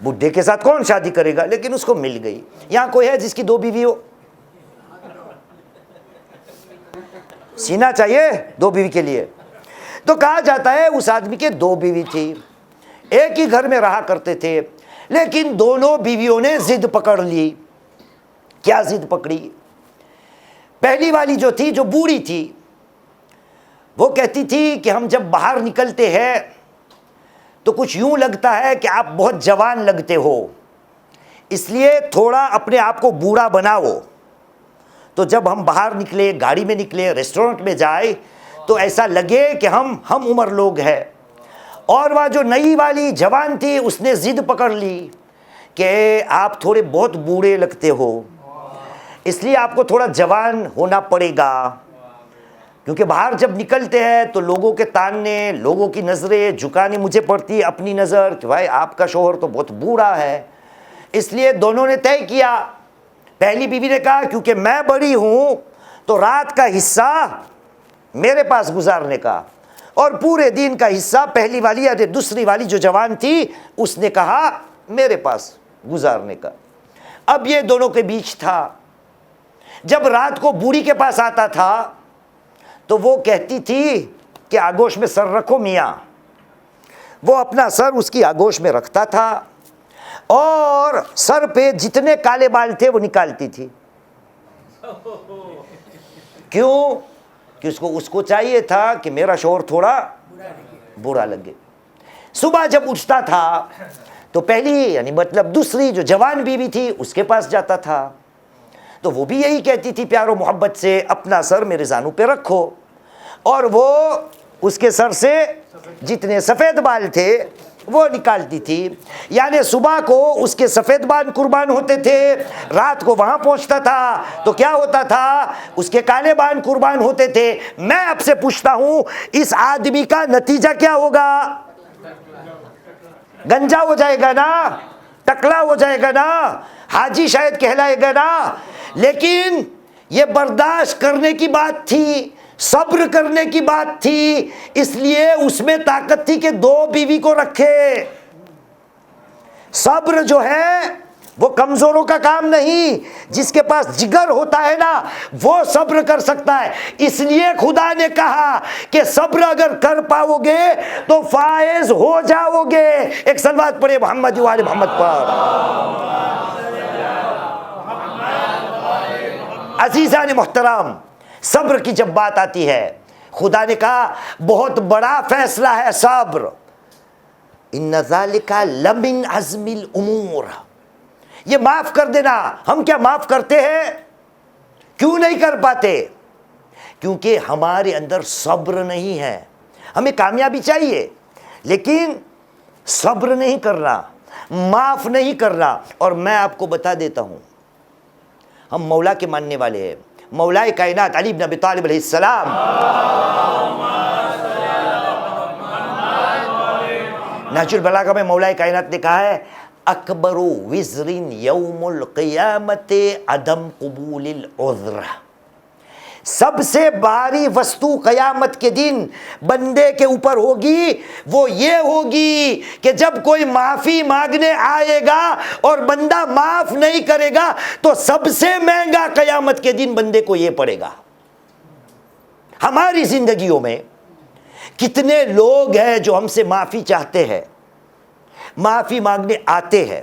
بڈھے کے ساتھ کون شادی کرے گا، لیکن اس کو مل گئی۔ یہاں کوئی ہے جس کی 2 بیوی ہو؟ سینا چاہیے 2 بیوی کے لیے۔ تو کہا جاتا ہے اس آدمی کے 2 بیوی تھی، ایک ہی گھر میں رہا کرتے تھے، لیکن دونوں بیویوں نے ضد پکڑ لی۔ کیا ضد پکڑی؟ پہلی والی جو تھی، جو بوڑھی تھی، وہ کہتی تھی کہ ہم جب باہر نکلتے ہیں تو کچھ یوں لگتا ہے کہ آپ بہت جوان لگتے ہو، اس لیے تھوڑا اپنے آپ کو بوڑھا بناؤ، تو جب ہم باہر نکلے، گاڑی میں نکلے، ریسٹورنٹ میں جائے تو ایسا لگے کہ ہم عمر لوگ ہیں۔ اور وہ جو نئی والی جوان تھی، اس نے ضد پکڑ لی کہ آپ تھوڑے بہت بوڑھے لگتے ہو، اس لیے آپ کو تھوڑا جوان ہونا پڑے گا، کیونکہ باہر جب نکلتے ہیں تو لوگوں کے تاننے، لوگوں کی نظریں جھکانی مجھے پڑتی ہے اپنی نظر کہ بھائی آپ کا شوہر تو بہت بوڑھا ہے۔ اس لیے دونوں نے طے کیا، پہلی بیوی نے کہا کیونکہ میں بڑی ہوں تو رات کا حصہ میرے پاس گزارنے کا، اور پورے دن کا حصہ پہلی والی یا دوسری والی جو جوان تھی اس نے کہا میرے پاس گزارنے کا۔ اب یہ دونوں کے بیچ تھا۔ جب رات کو بوڑھی کے پاس آتا تھا تو وہ کہتی تھی کہ آگوش میں سر رکھو میاں، وہ اپنا سر اس کی آگوش میں رکھتا تھا اور سر پہ جتنے کالے بال تھے وہ نکالتی تھی۔ کیوں؟ کہ اس کو چاہیے تھا کہ میرا شوہر تھوڑا برا لگے۔ صبح جب اٹھتا تھا تو پہلی یعنی مطلب دوسری جو جوان بیوی تھی اس کے پاس جاتا تھا تو وہ بھی یہی کہتی تھی پیار و محبت سے اپنا سر میرے زانوں پہ رکھو، اور وہ اس کے سر سے جتنے سفید بال تھے وہ نکالتی تھی۔ یعنی صبح کو اس کے سفید بال قربان ہوتے تھے، رات کو وہاں پہنچتا تھا تو کیا ہوتا تھا؟ اس کے کالے بال قربان ہوتے تھے۔ میں اب سے پوچھتا ہوں اس آدمی کا نتیجہ کیا ہوگا؟ گنجا ہو جائے گا نا، ٹکلا ہو جائے گا نا، حاجی شاید کہلائے گا نا۔ لیکن یہ برداشت کرنے کی بات تھی، صبر کرنے کی بات تھی، اس لیے اس میں طاقت تھی کہ 2 بیوی کو رکھے۔ صبر جو ہے وہ کمزوروں کا کام نہیں، جس کے پاس جگر ہوتا ہے نا وہ صبر کر سکتا ہے۔ اس لیے خدا نے کہا کہ صبر اگر کر پاؤ گے تو فائز ہو جاؤ گے۔ ایک صلوات پڑھے محمد و آل محمد پر۔ عزیزان محترم، صبر کی جب بات آتی ہے، خدا نے کہا بہت بڑا فیصلہ ہے صبر۔ ان ذالک لمن عزم الامور، یہ معاف کر دینا۔ ہم کیا معاف کرتے ہیں؟ کیوں نہیں کر پاتے؟ کیونکہ ہمارے اندر صبر نہیں ہے۔ ہمیں کامیابی چاہیے لیکن صبر نہیں کرنا، معاف نہیں کرنا۔ اور میں آپ کو بتا دیتا ہوں، ہم مولا کے ماننے والے ہیں۔ مولا کائنات علی بن ابی طالب علیہ السلام، نہج البلاغہ میں مولا کائنات نے کہا ہے اکبر وزر یوم القیامت عدم قبول العذر، سب سے بھاری وستو قیامت کے دن بندے کے اوپر ہوگی وہ یہ ہوگی کہ جب کوئی معافی مانگنے آئے گا اور بندہ معاف نہیں کرے گا تو سب سے مہنگا قیامت کے دن بندے کو یہ پڑے گا۔ ہماری زندگیوں میں کتنے لوگ ہیں جو ہم سے معافی چاہتے ہیں، معافی مانگنے آتے ہیں،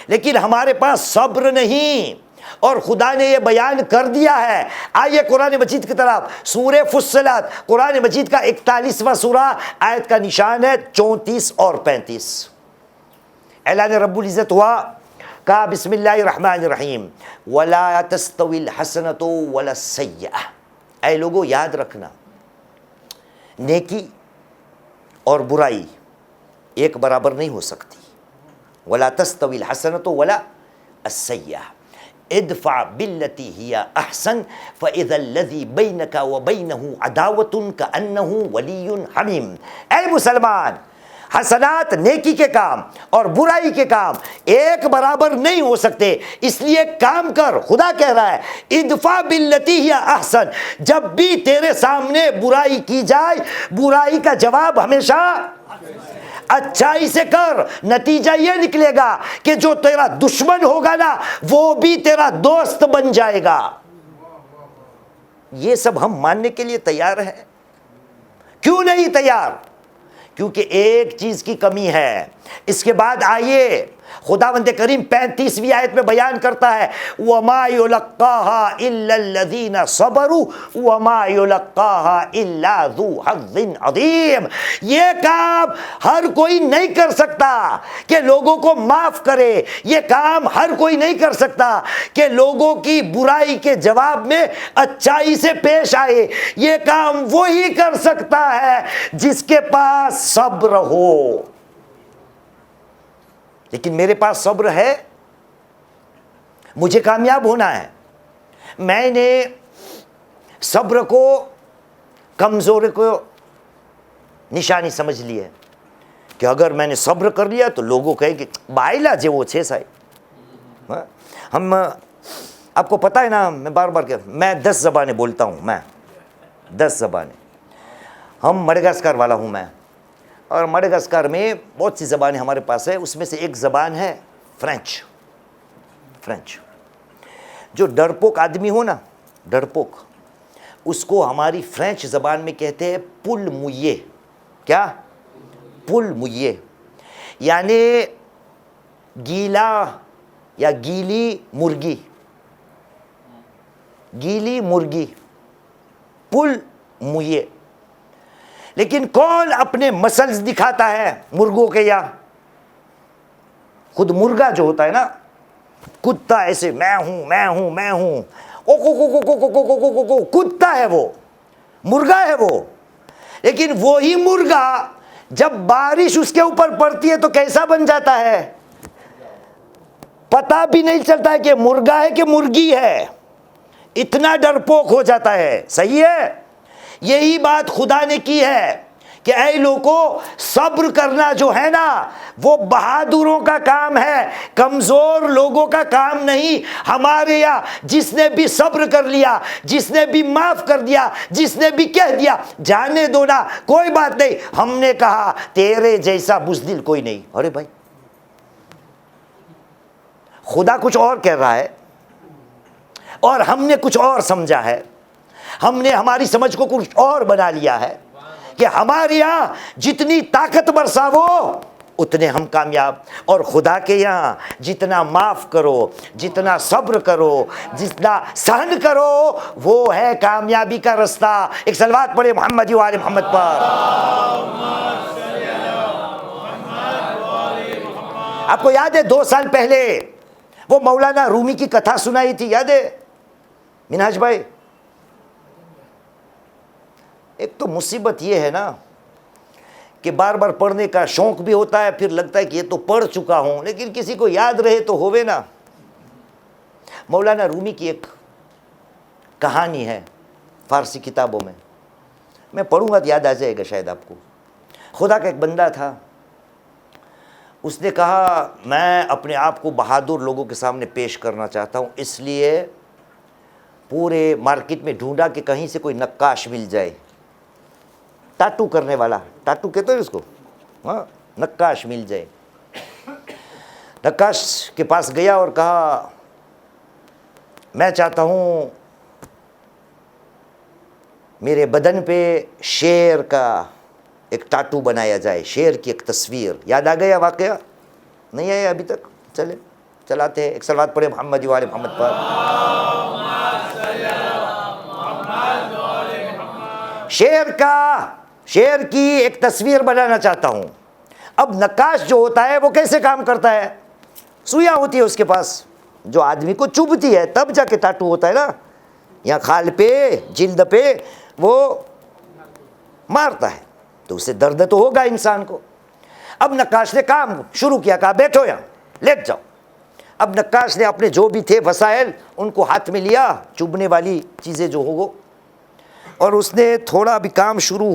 لیکن ہمارے پاس صبر نہیں۔ اور خدا نے یہ بیان کر دیا ہے۔ آئیے قرآن مجید کی طرف، سورہ فصلت، قرآن مجید کا 41واں سورہ، آیت کا نشان ہے 34 اور 35۔ اعلان رب العزت ہوا، کہا بسم اللہ الرحمن الرحیم وَلَا تَسْتَوِي الْحَسَنَةُ وَلَا السَّيِّئَةُ، اے لوگوں یاد رکھنا نیکی اور برائی ایک برابر نہیں ہو سکتی۔ وَلَا تَسْتَوِي الْحَسَنَةُ وَلَا السَّيِّئَةُ ادفع بالتي هي احسن فاذا الذي بينك وبينه عداوة كأنه ولي حميم۔ اے مسلمان، حسنات نیکی کے کام اور برائی کے کام ایک برابر نہیں ہو سکتے، اس لیے کام کر۔ خدا کہہ رہا ہے ادفع باللتی ہی احسن، جب بھی تیرے سامنے برائی کی جائے برائی کا جواب ہمیشہ اچھائی سے کر، نتیجہ یہ نکلے گا کہ جو تیرا دشمن ہوگا نا وہ بھی تیرا دوست بن جائے گا۔ یہ سب ہم ماننے کے لیے تیار ہیں؟ کیوں نہیں تیار؟ کیونکہ ایک چیز کی کمی ہے۔ اس کے بعد آئیے خداوند کریم 35ویں آیت میں بیان کرتا ہے وَمَا يُلَقَّاهَا إِلَّا الَّذِينَ صَبَرُوا وَمَا يُلَقَّاهَا إِلَّا ذُو حَظٍّ عَظِيمٍ۔ یہ کام ہر کوئی نہیں کر سکتا کہ لوگوں کو معاف کرے، یہ کام ہر کوئی نہیں کر سکتا کہ لوگوں کی برائی کے جواب میں اچھائی سے پیش آئے، یہ کام وہی کر سکتا ہے جس کے پاس صبر ہو۔ لیکن میرے پاس صبر ہے، مجھے کامیاب ہونا ہے۔ میں نے صبر کو کمزوری کو نشانی سمجھ لی ہے کہ اگر میں نے صبر کر لیا تو لوگوں کہیں کہ بائلا جے وہ چھ سائے۔ ہم آپ کو پتہ ہے نا، میں بار بار کہ میں 10 زبانیں بولتا ہوں، میں 10 زبانیں۔ ہم مڈغاسکر والا ہوں میں، اور مڈغاسکر میں بہت سی زبانیں ہمارے پاس ہے، اس میں سے ایک زبان ہے فرینچ۔ جو ڈرپوک آدمی ہو نا، ڈرپوک، اس کو ہماری فرینچ زبان میں کہتے ہیں پل مویے۔ کیا؟ پل مویے، یعنی گیلا یا گیلی مرغی، گیلی مرغی، پل مویے۔ لیکن کون اپنے مسلز دکھاتا ہے مرغوں کے؟ یا خود مرغا جو ہوتا ہے نا، کتا ایسے میں ہوں کتا ہے وہ، مرغا ہے وہ۔ لیکن وہی مرغا جب بارش اس کے اوپر پڑتی ہے تو کیسا بن جاتا ہے؟ پتہ بھی نہیں چلتا ہے کہ مرغا ہے کہ مرغی ہے، اتنا ڈرپوک ہو جاتا ہے۔ صحیح ہے؟ یہی بات خدا نے کی ہے کہ اے لوگوں، صبر کرنا جو ہے نا وہ بہادروں کا کام ہے، کمزور لوگوں کا کام نہیں۔ ہمارے یہاں جس نے بھی صبر کر لیا، جس نے بھی معاف کر دیا، جس نے بھی کہہ دیا جانے دو نا، کوئی بات نہیں، ہم نے کہا تیرے جیسا بزدل کوئی نہیں۔ ارے بھائی، خدا کچھ اور کہہ رہا ہے اور ہم نے کچھ اور سمجھا ہے، ہم نے ہماری سمجھ کو کچھ اور بنا لیا ہے کہ ہمارے یہاں جتنی طاقت برساو اتنے ہم کامیاب، اور خدا کے یہاں جتنا معاف کرو، جتنا صبر کرو، جتنا سہن کرو، وہ ہے کامیابی کا رستہ۔ ایک صلوات پڑھے محمد و آل محمد پر۔ آپ کو یاد ہے 2 سال پہلے وہ مولانا رومی کی کتھا سنائی تھی، یاد ہے منہاج بھائی؟ ایک تو مصیبت یہ ہے نا کہ بار بار پڑھنے کا شوق بھی ہوتا ہے، پھر لگتا ہے کہ یہ تو پڑھ چکا ہوں، لیکن کسی کو یاد رہے تو ہووے نا۔ مولانا رومی کی ایک کہانی ہے فارسی کتابوں میں پڑھوں گا تو یاد آ جائے گا شاید آپ کو۔ خدا کا ایک بندہ تھا، اس نے کہا میں اپنے آپ کو بہادر لوگوں کے سامنے پیش کرنا چاہتا ہوں، اس لیے پورے مارکیٹ میں ڈھونڈا کہ کہیں سے کوئی نقاش مل جائے، ٹاٹو کرنے والا، ٹاٹو کہتے ہیں اس کو، ہاں، نقاش مل جائے۔ نقاش کے پاس گیا اور کہا میں چاہتا ہوں میرے بدن پہ شیر کا ایک ٹاٹو بنایا جائے، شیر کی ایک تصویر۔ یاد آ گیا واقعہ؟ نہیں آیا ابھی تک؟ چلے چلاتے ہیں، ایک صلوات پڑھے محمد و آل محمد پر۔ شیر کی ایک تصویر بنانا چاہتا ہوں۔ اب نقاش جو ہوتا ہے وہ کیسے کام کرتا ہے؟ سویاں ہوتی ہے اس کے پاس جو آدمی کو چبھتی ہے، تب جا کے ٹاٹو ہوتا ہے نا، یہاں کھال پہ، جلد پہ وہ مارتا ہے تو اسے درد تو ہوگا انسان کو۔ اب نقاش نے کام شروع کیا، کہا بیٹھو یہاں، لیٹ جاؤ۔ اب نقاش نے اپنے جو بھی تھے وسائل ان کو ہاتھ میں لیا، چبھنے والی چیزیں جو ہو وہ، اور اس نے تھوڑا بھی کام شروع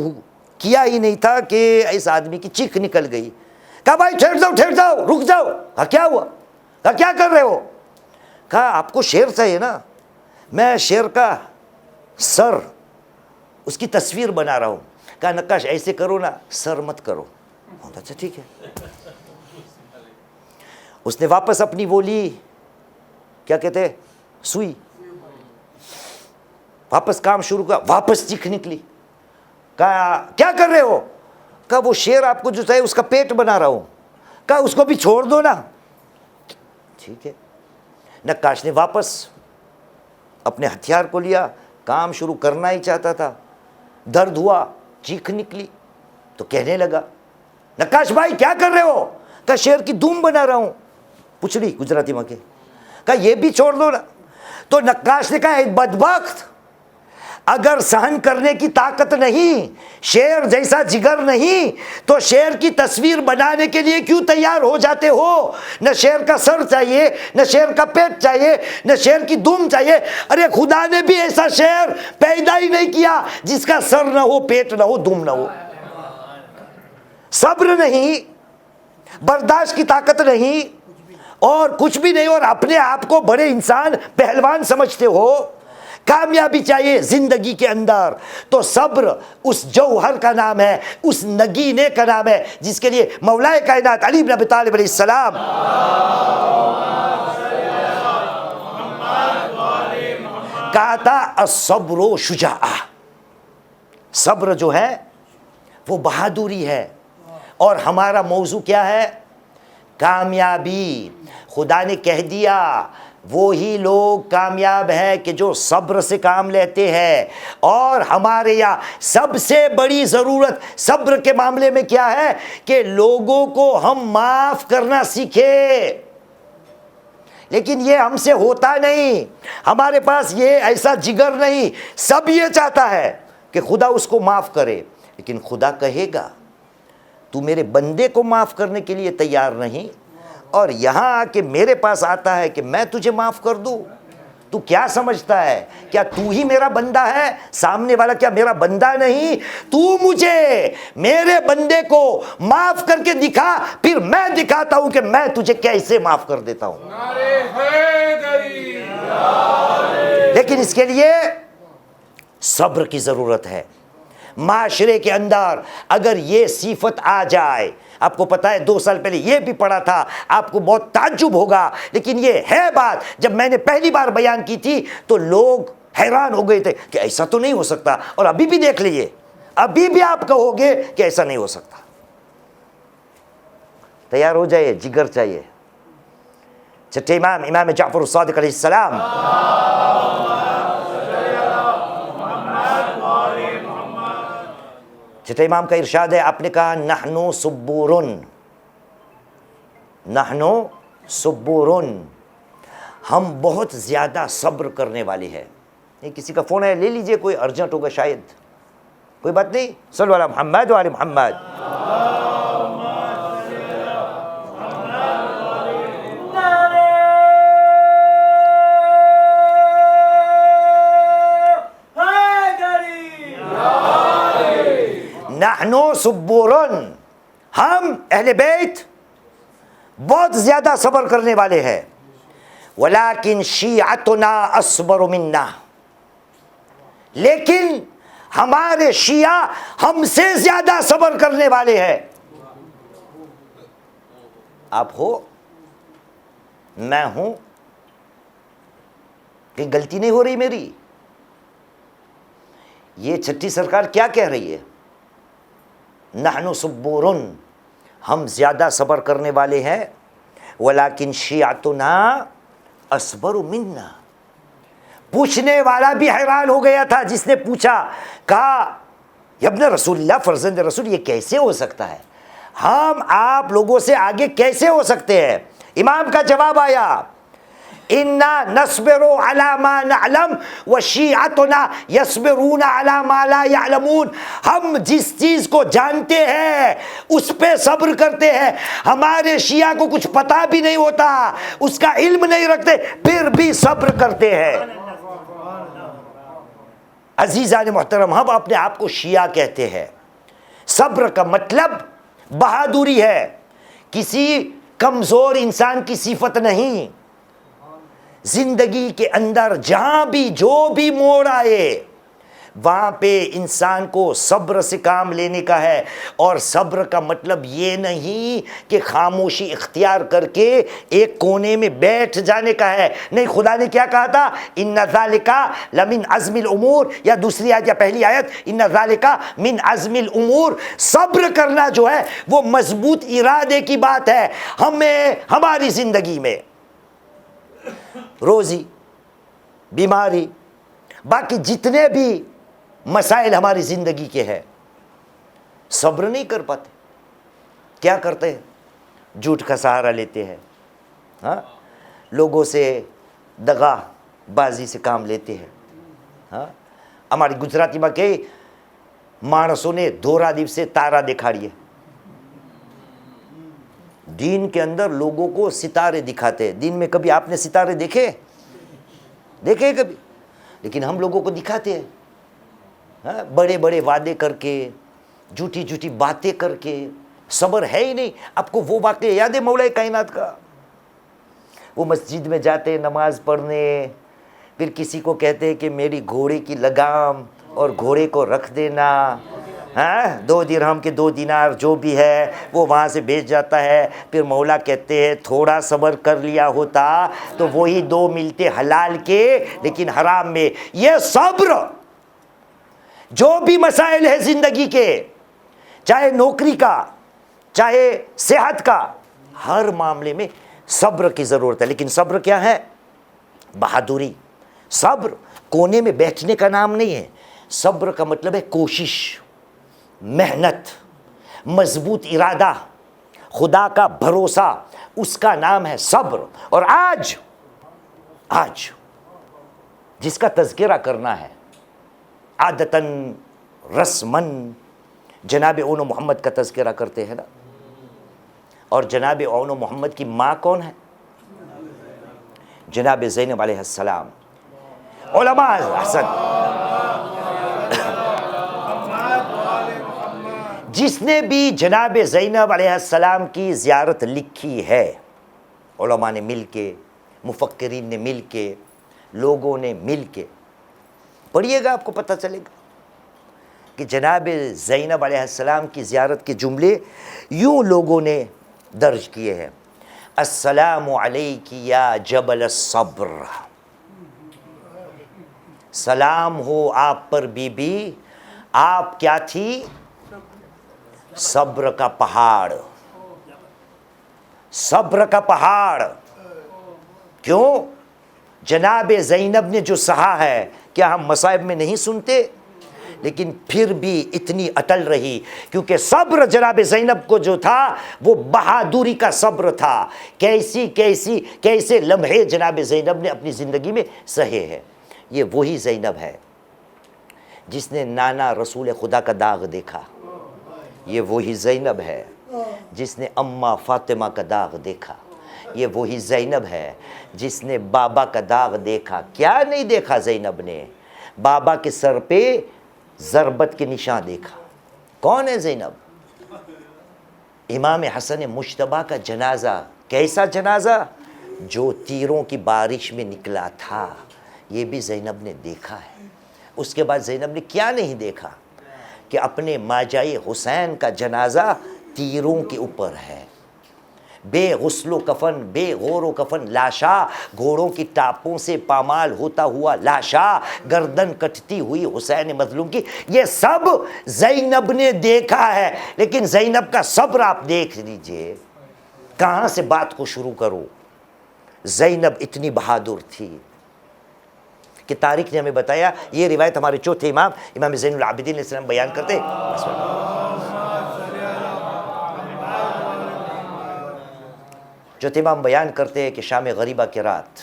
کیا ہی نہیں تھا کہ اس آدمی کی چیخ نکل گئی۔ کہا بھائی ٹھہر جاؤ، رک جاؤ۔ کہا کیا ہوا؟ کہا کیا کر رہے ہو؟ کہا آپ کو شیر چاہیے نا، میں شیر کا سر، اس کی تصویر بنا رہا ہوں۔ کہا نقاش ایسے کرو نا، سر مت کرو، اچھا ٹھیک ہے. اس نے واپس اپنی وہ لی، کیا کہتے ہیں، سوئی، واپس کام شروع کیا، واپس چیخ نکلی. کہا کیا کر رہے ہو؟ کہا وہ شیر آپ کو جو چاہیے اس کا پیٹ بنا رہا ہوں. کہا اس کو بھی چھوڑ دو نا. ٹھیک ہے. نقاش نے واپس اپنے ہتھیار کو لیا، کام شروع کرنا ہی چاہتا تھا، درد ہوا، چیخ نکلی تو کہنے لگا، نقاش بھائی کیا کر رہے ہو؟ کہا شیر کی دم بنا رہا ہوں، پچھڑی گجراتی میں کے. کہا یہ بھی چھوڑ دو نا. تو نقاش نے کہا اے بدبخت، اگر سہن کرنے کی طاقت نہیں، شیر جیسا جگر نہیں، تو شیر کی تصویر بنانے کے لیے کیوں تیار ہو جاتے ہو؟ نہ شیر کا سر چاہیے، نہ شیر کا پیٹ چاہیے، نہ شیر کی دم چاہیے. ارے خدا نے بھی ایسا شیر پیدا ہی نہیں کیا جس کا سر نہ ہو، پیٹ نہ ہو، دم نہ ہو. صبر نہیں، برداشت کی طاقت نہیں، اور کچھ بھی نہیں، اور اپنے آپ کو بڑے انسان پہلوان سمجھتے ہو. کامیابی چاہیے زندگی کے اندر تو صبر اس جوہر کا نام ہے، اس نگینے کا نام ہے جس کے لیے مولا کائنات علی بن ابی طالب علیہ السلام کہا تھا الصبر شجاعہ. صبر جو ہے وہ بہادری ہے. اور ہمارا موضوع کیا ہے؟ کامیابی. خدا نے کہہ دیا وہی لوگ کامیاب ہیں کہ جو صبر سے کام لیتے ہیں. اور ہمارے یہاں سب سے بڑی ضرورت صبر کے معاملے میں کیا ہے کہ لوگوں کو ہم معاف کرنا سیکھیں. لیکن یہ ہم سے ہوتا نہیں، ہمارے پاس یہ ایسا جگر نہیں. سب یہ چاہتا ہے کہ خدا اس کو معاف کرے، لیکن خدا کہے گا تو میرے بندے کو معاف کرنے کے لیے تیار نہیں، اور یہاں آ کے میرے پاس آتا ہے کہ میں تجھے معاف کر دوں. تو کیا سمجھتا ہے؟ کیا تو ہی میرا بندہ ہے؟ سامنے والا کیا میرا بندہ نہیں؟ تو مجھے میرے بندے کو معاف کر کے دکھا، پھر میں دکھاتا ہوں کہ میں تجھے کیسے معاف کر دیتا ہوں. لیکن اس کے لیے صبر کی ضرورت ہے. معاشرے کے اندر اگر یہ صفت آ جائے، آپ کو پتا ہے 2 سال پہلے یہ بھی پڑھا تھا، آپ کو بہت تعجب ہوگا، لیکن یہ ہے بات. جب میں نے پہلی بار بیان کی تھی تو لوگ حیران ہو گئے تھے کہ ایسا تو نہیں ہو سکتا. اور ابھی بھی دیکھ لیجئے، ابھی بھی آپ کہو گے کہ ایسا نہیں ہو سکتا. تیار ہو جائے، جگر چاہیے. چھٹے امام جعفر الصادق علیہ السلام چھٹے امام کا ارشاد ہے، آپ نے کہا نحنو صبورن، نحنو صبورن، ہم بہت زیادہ صبر کرنے والے ہیں. یہ کسی کا فون ہے، لے لیجئے، کوئی ارجنٹ ہوگا شاید. کوئی بات نہیں. صلو علی محمد و علی محمد. نحنو صبورن، ہم اہل بیت بہت زیادہ صبر کرنے والے ہیں. ولیکن شیعتنا اصبر منا، لیکن ہمارے شیعہ ہم سے زیادہ صبر کرنے والے ہیں. آپ ہو، میں ہوں، کہ غلطی نہیں ہو رہی میری؟ یہ چھٹی سرکار کیا کہہ رہی ہے؟ نحن صبورن، ہم زیادہ صبر کرنے والے ہیں. ولیکن شیعتنا اصبر منا. پوچھنے والا بھی حیران ہو گیا تھا جس نے پوچھا، کہا یا ابن رسول اللہ، فرزند رسول، یہ کیسے ہو سکتا ہے؟ ہم آپ لوگوں سے آگے کیسے ہو سکتے ہیں؟ امام کا جواب آیا، انا نصبر علی ما نعلم وشیعتنا یصبرون علی ما لا یعلمون. ہم جس چیز کو جانتے ہیں اس پہ صبر کرتے ہیں. ہمارے شیعہ کو کچھ پتہ بھی نہیں ہوتا، اس کا علم نہیں رکھتے، پھر بھی صبر کرتے ہیں. عزیزان محترم، ہم اپنے آپ کو شیعہ کہتے ہیں. صبر کا مطلب بہادری ہے، کسی کمزور انسان کی صفت نہیں. زندگی کے اندر جہاں بھی جو بھی موڑ آئے وہاں پہ انسان کو صبر سے کام لینے کا ہے، اور صبر کا مطلب یہ نہیں کہ خاموشی اختیار کر کے ایک کونے میں بیٹھ جانے کا ہے، نہیں۔ خدا نے کیا کہا تھا؟ ان ذالک لمن عزم الامور، یا دوسری آیت یا پہلی آیت، ان ذالک من عزم الامور، صبر کرنا جو ہے وہ مضبوط ارادے کی بات ہے۔ ہمیں ہماری زندگی میں روزی، بیماری، باقی جتنے بھی مسائل ہماری زندگی کے ہیں، صبر نہیں کر پاتے۔ کیا کرتے ہیں؟ جھوٹ کا سہارا لیتے ہیں، ہاں، لوگوں سے دغا بازی سے کام لیتے ہیں، ہاں۔ ہماری گجراتی میں کہ مانسوں نے دورا દિવસે તારા દેખાડીએ، دین کے اندر لوگوں کو ستارے دکھاتے ہیں۔ دین میں کبھی آپ نے ستارے دیکھے کبھی؟ لیکن ہم لوگوں کو دکھاتے ہیں، ہاں، بڑے بڑے وعدے کر کے، جھوٹی باتیں کر کے۔ صبر ہے ہی نہیں۔ آپ کو وہ واقعہ یاد ہے مولا کائنات کا؟ وہ مسجد میں جاتے نماز پڑھنے، پھر کسی کو کہتے ہیں کہ میری گھوڑے کی لگام اور گھوڑے کو رکھ دینا، ہاں، 2 درہم کے 2 دینار جو بھی ہے وہ وہاں سے بھیج جاتا ہے۔ پھر مولا کہتے ہیں تھوڑا صبر کر لیا ہوتا تو وہی 2 ملتے حلال کے لیکن حرام میں۔ یہ صبر، جو بھی مسائل ہے زندگی کے، چاہے نوکری کا، چاہے صحت کا، ہر معاملے میں صبر کی ضرورت ہے۔ لیکن صبر کیا ہے؟ بہادری۔ صبر کونے میں بیٹھنے کا نام نہیں ہے۔ صبر کا مطلب ہے کوشش، محنت، مضبوط ارادہ، خدا کا بھروسہ، اس کا نام ہے صبر۔ اور آج جس کا تذکرہ کرنا ہے، عادتاً رسماً جناب اون محمد کا تذکرہ کرتے ہیں نا۔ اور جناب اون محمد کی ماں کون ہے؟ جناب زینب علیہ السلام۔ علماء حسن، جس نے بھی جناب زینب علیہ السلام کی زیارت لکھی ہے، علماء نے مل کے، مفکرین نے مل کے، لوگوں نے مل کے، پڑھیے گا آپ کو پتہ چلے گا کہ جناب زینب علیہ السلام کی زیارت کے جملے یوں لوگوں نے درج کیے ہیں: السلام علیک یا جبل الصبر، سلام ہو آپ پر بی بی، آپ کیا تھی؟ صبر کا پہاڑ۔ صبر کا پہاڑ۔ کیوں؟ جناب زینب نے جو سہا ہے، کیا ہم مصائب میں نہیں سنتے؟ لیکن پھر بھی اتنی اٹل رہی، کیونکہ صبر جناب زینب کو جو تھا وہ بہادری کا صبر تھا۔ کیسے لمحے جناب زینب نے اپنی زندگی میں سہے ہیں۔ یہ وہی زینب ہے جس نے نانا رسول خدا کا داغ دیکھا۔ یہ وہی زینب ہے جس نے اماں فاطمہ کا داغ دیکھا۔ یہ وہی زینب ہے جس نے بابا کا داغ دیکھا۔ کیا نہیں دیکھا زینب نے؟ بابا کے سر پہ ضربت کے نشان دیکھا۔ کون ہے زینب؟ امام حسن مجتبیٰ کا جنازہ۔ کیسا جنازہ؟ جو تیروں کی بارش میں نکلا تھا، یہ بھی زینب نے دیکھا ہے۔ اس کے بعد زینب نے کیا نہیں دیکھا کہ اپنے ماجائے حسین کا جنازہ تیروں کے اوپر ہے، بے غسل و کفن، بے غور و کفن لاشا، گھوڑوں کی ٹاپوں سے پامال ہوتا ہوا لاشا، گردن کٹتی ہوئی حسین مظلوم کی، یہ سب زینب نے دیکھا ہے۔ لیکن زینب کا صبر آپ دیکھ لیجئے، کہاں سے بات کو شروع کروں۔ زینب اتنی بہادر تھی کہ تاریخ نے ہمیں بتایا، یہ روایت ہمارے چوتھے امام زین العابدین علیہ السلام بیان کرتے۔ چوتھے امام بیان کرتے ہیں کہ شام غریبہ کی رات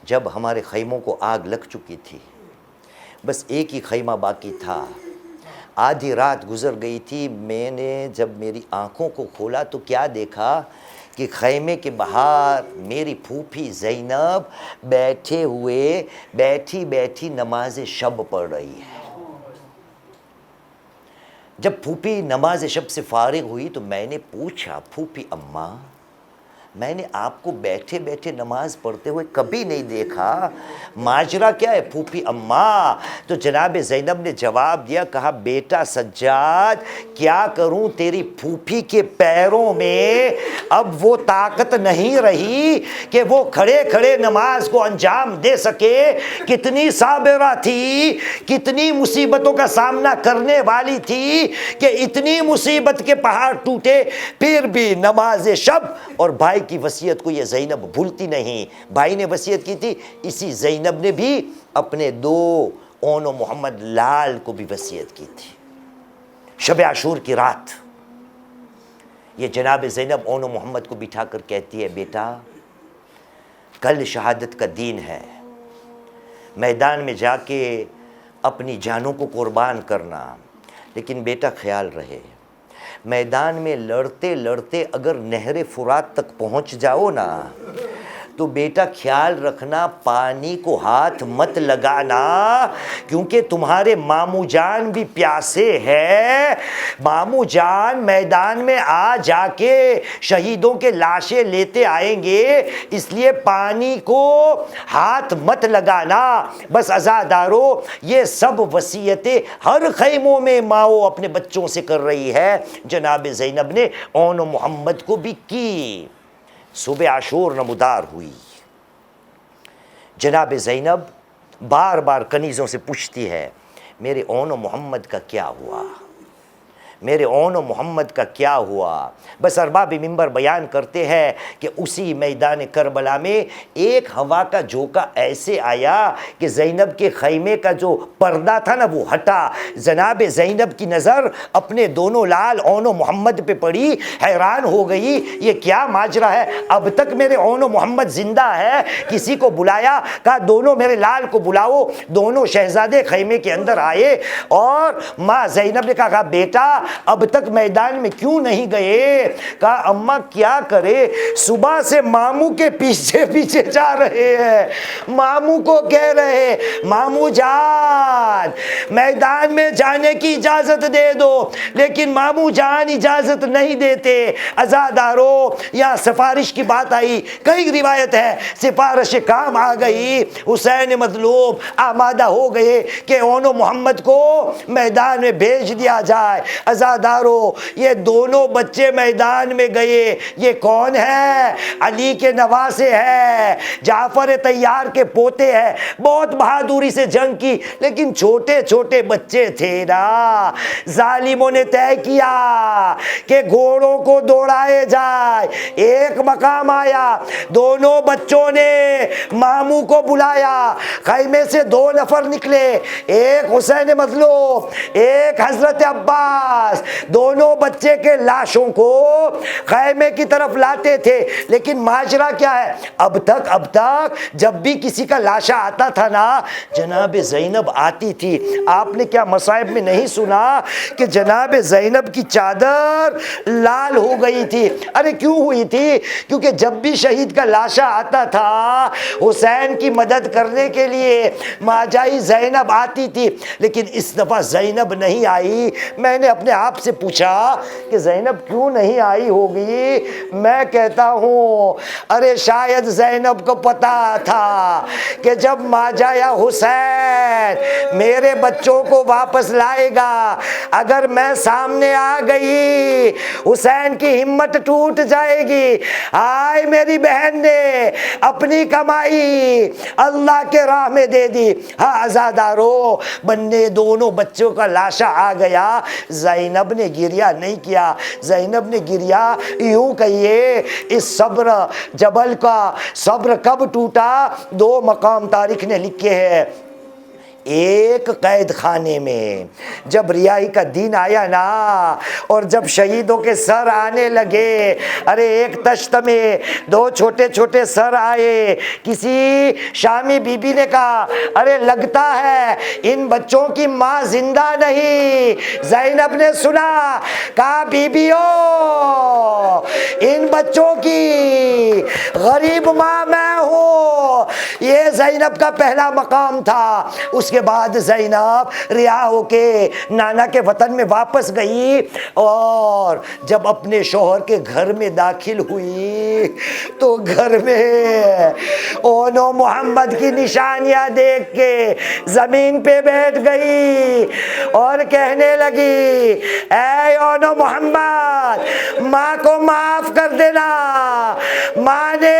جب ہمارے خیموں کو آگ لگ چکی تھی، بس ایک ہی خیمہ باقی تھا، آدھی رات گزر گئی تھی، میں نے جب میری آنکھوں کو کھولا تو کیا دیکھا کہ خیمے کے باہر میری پھوپھی زینب بیٹھی نماز شب پڑھ رہی ہے۔ جب پھوپھی نماز شب سے فارغ ہوئی تو میں نے پوچھا، پھوپھی اماں میں نے آپ کو بیٹھے بیٹھے نماز پڑھتے ہوئے کبھی نہیں دیکھا، ماجرا کیا ہے پھوپھی اماں؟ تو جناب زینب نے جواب دیا، کہا بیٹا سجاد کیا کروں، تیری پھوپھی کے پیروں میں اب وہ طاقت نہیں رہی کہ وہ کھڑے کھڑے نماز کو انجام دے سکے، کتنی صابرہ تھی، کتنی مصیبتوں کا سامنا کرنے والی تھی کہ اتنی مصیبت کے پہاڑ ٹوٹے پھر بھی نماز شب، اور بھائی کی وصیت کو یہ زینب بھولتی نہیں۔ بھائی نے وصیت کی تھی، اسی زینب نے بھی اپنے 2 اون و محمد لال کو بھی وصیت کی تھی۔ شب عاشور کی رات یہ جناب زینب اون و محمد کو بٹھا کر کہتی ہے، بیٹا کل شہادت کا دن ہے، میدان میں جا کے اپنی جانوں کو قربان کرنا، لیکن بیٹا خیال رہے میدان میں لڑتے لڑتے اگر نہر فرات تک پہنچ جاؤ نا تو بیٹا خیال رکھنا پانی کو ہاتھ مت لگانا، کیونکہ تمہارے ماموں جان بھی پیاسے ہیں، ماموں جان میدان میں آ جا کے شہیدوں کے لاشیں لیتے آئیں گے، اس لیے پانی کو ہاتھ مت لگانا۔ بس عزادارو یہ سب وصیتیں ہر خیموں میں ماؤں اپنے بچوں سے کر رہی ہے، جناب زینب نے اون و محمد کو بھی کی۔ صبح عاشور نمودار ہوئی، جناب زینب بار بار کنیزوں سے پوچھتی ہے، میرے اون و محمد کا کیا ہوا، میرے اون و محمد کا کیا ہوا؟ بس ارباب منبر بیان کرتے ہیں کہ اسی میدان کربلا میں ایک ہوا کا جھونکا ایسے آیا کہ زینب کے خیمے کا جو پردہ تھا نا وہ ہٹا، جناب زینب کی نظر اپنے دونوں لال اون و محمد پہ پڑی، حیران ہو گئی یہ کیا ماجرا ہے، اب تک میرے اون و محمد زندہ ہے؟ کسی کو بلایا، کہا دونوں میرے لال کو بلاؤ، دونوں شہزادے خیمے کے اندر آئے، اور ماں زینب نے کہا بیٹا اب تک میدان میں کیوں نہیں گئے؟ کہا اماں کیا کرے، صبح سے ماموں کے پیچھے پیچھے جا رہے ہیں، ماموں کو کہہ رہے ماموں جان میدان میں جانے کی اجازت دے دو، لیکن ماموں جان اجازت نہیں دیتے۔ عزادارو یا سفارش کی بات آئی، کئی روایت ہے سفارش کام آ گئی، حسین مظلوم آمادہ ہو گئے کہ اون و محمد کو میدان میں بھیج دیا جائے۔ عزادارو یہ دونوں بچے میدان میں گئے، یہ کون ہے؟ علی کے نواسے ہیں، جعفر طیار کے پوتے ہیں، بہت بہادری سے جنگ کی، لیکن چھوٹے چھوٹے بچے تھے نا۔ ظالموں نے طے کیا کہ گھوڑوں کو دوڑائے جائے، ایک مقام آیا، دونوں بچوں نے ماموں کو بلایا، خیمے سے 2 نفر نکلے، ایک حسین مظلوم ایک حضرت عباس، دونوں بچے کے لاشوں کو خیمے کی طرف لاتے تھے، لیکن ماجرا کیا ہے، اب تک جب بھی کسی کا لاشا آتا تھا نا جناب زینب آتی تھی۔ آپ نے کیا مصائب میں نہیں سنا کہ جناب زینب کی چادر لال ہو گئی تھی؟ ارے کیوں ہوئی تھی؟ کیونکہ جب بھی شہید کا لاشا آتا تھا حسین کی مدد کرنے کے لیے ماجائی زینب آتی تھی، لیکن اس دفعہ زینب نہیں آئی۔ میں نے اپنے آپ سے پوچھا کہ زینب کیوں نہیں آئی ہوگی؟ میں کہتا ہوں ارے شاید زینب کو پتا تھا کہ جب ماجا یا حسین میرے بچوں کو واپس لائے گا، اگر میں سامنے آ گئی حسین کی ہمت ٹوٹ جائے گی۔ آئے میری بہن نے اپنی کمائی اللہ کے راہ میں دے دی۔ ہاں عزادارو بننے دونوں بچوں کا لاشا آ گیا، زینب نے گریہ نہیں کیا، زینب نے گریہ یوں کہیے اس صبر جبل کا صبر کب ٹوٹا؟ 2 مقام تاریخ نے لکھے ہیں۔ ایک قید خانے میں جب رہائی کا دن آیا نا اور جب شہیدوں کے سر آنے لگے، ارے ایک تشت میں 2 چھوٹے چھوٹے سر آئے، کسی شامی بی بی نے کہا ارے لگتا ہے ان بچوں کی ماں زندہ نہیں۔ زینب نے سنا، کہا بی بیو ان بچوں کی غریب ماں میں ہوں، یہ زینب کا پہلا مقام تھا. اس کے بعد زینب رہا ہو کے نانا کے وطن میں واپس گئی اور جب اپنے شوہر کے گھر میں داخل ہوئی تو گھر میں اونو محمد کی نشانیاں دیکھ کے زمین پہ بیٹھ گئی اور کہنے لگی اے اونو محمد ماں کو معاف کر دینا، ماں نے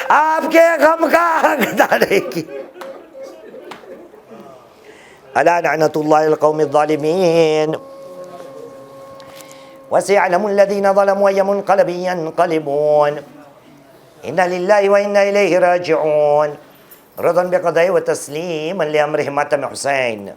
آپ کے غم کا حقدار کی. الا لعنت اللہ القوم الظالمین. وسيعلم الذين ظلموا أي منقلب ينقلبون إنا لله وإنا إليه راجعون. رضا بقضاء وتسليما لأمره ماتم حسين.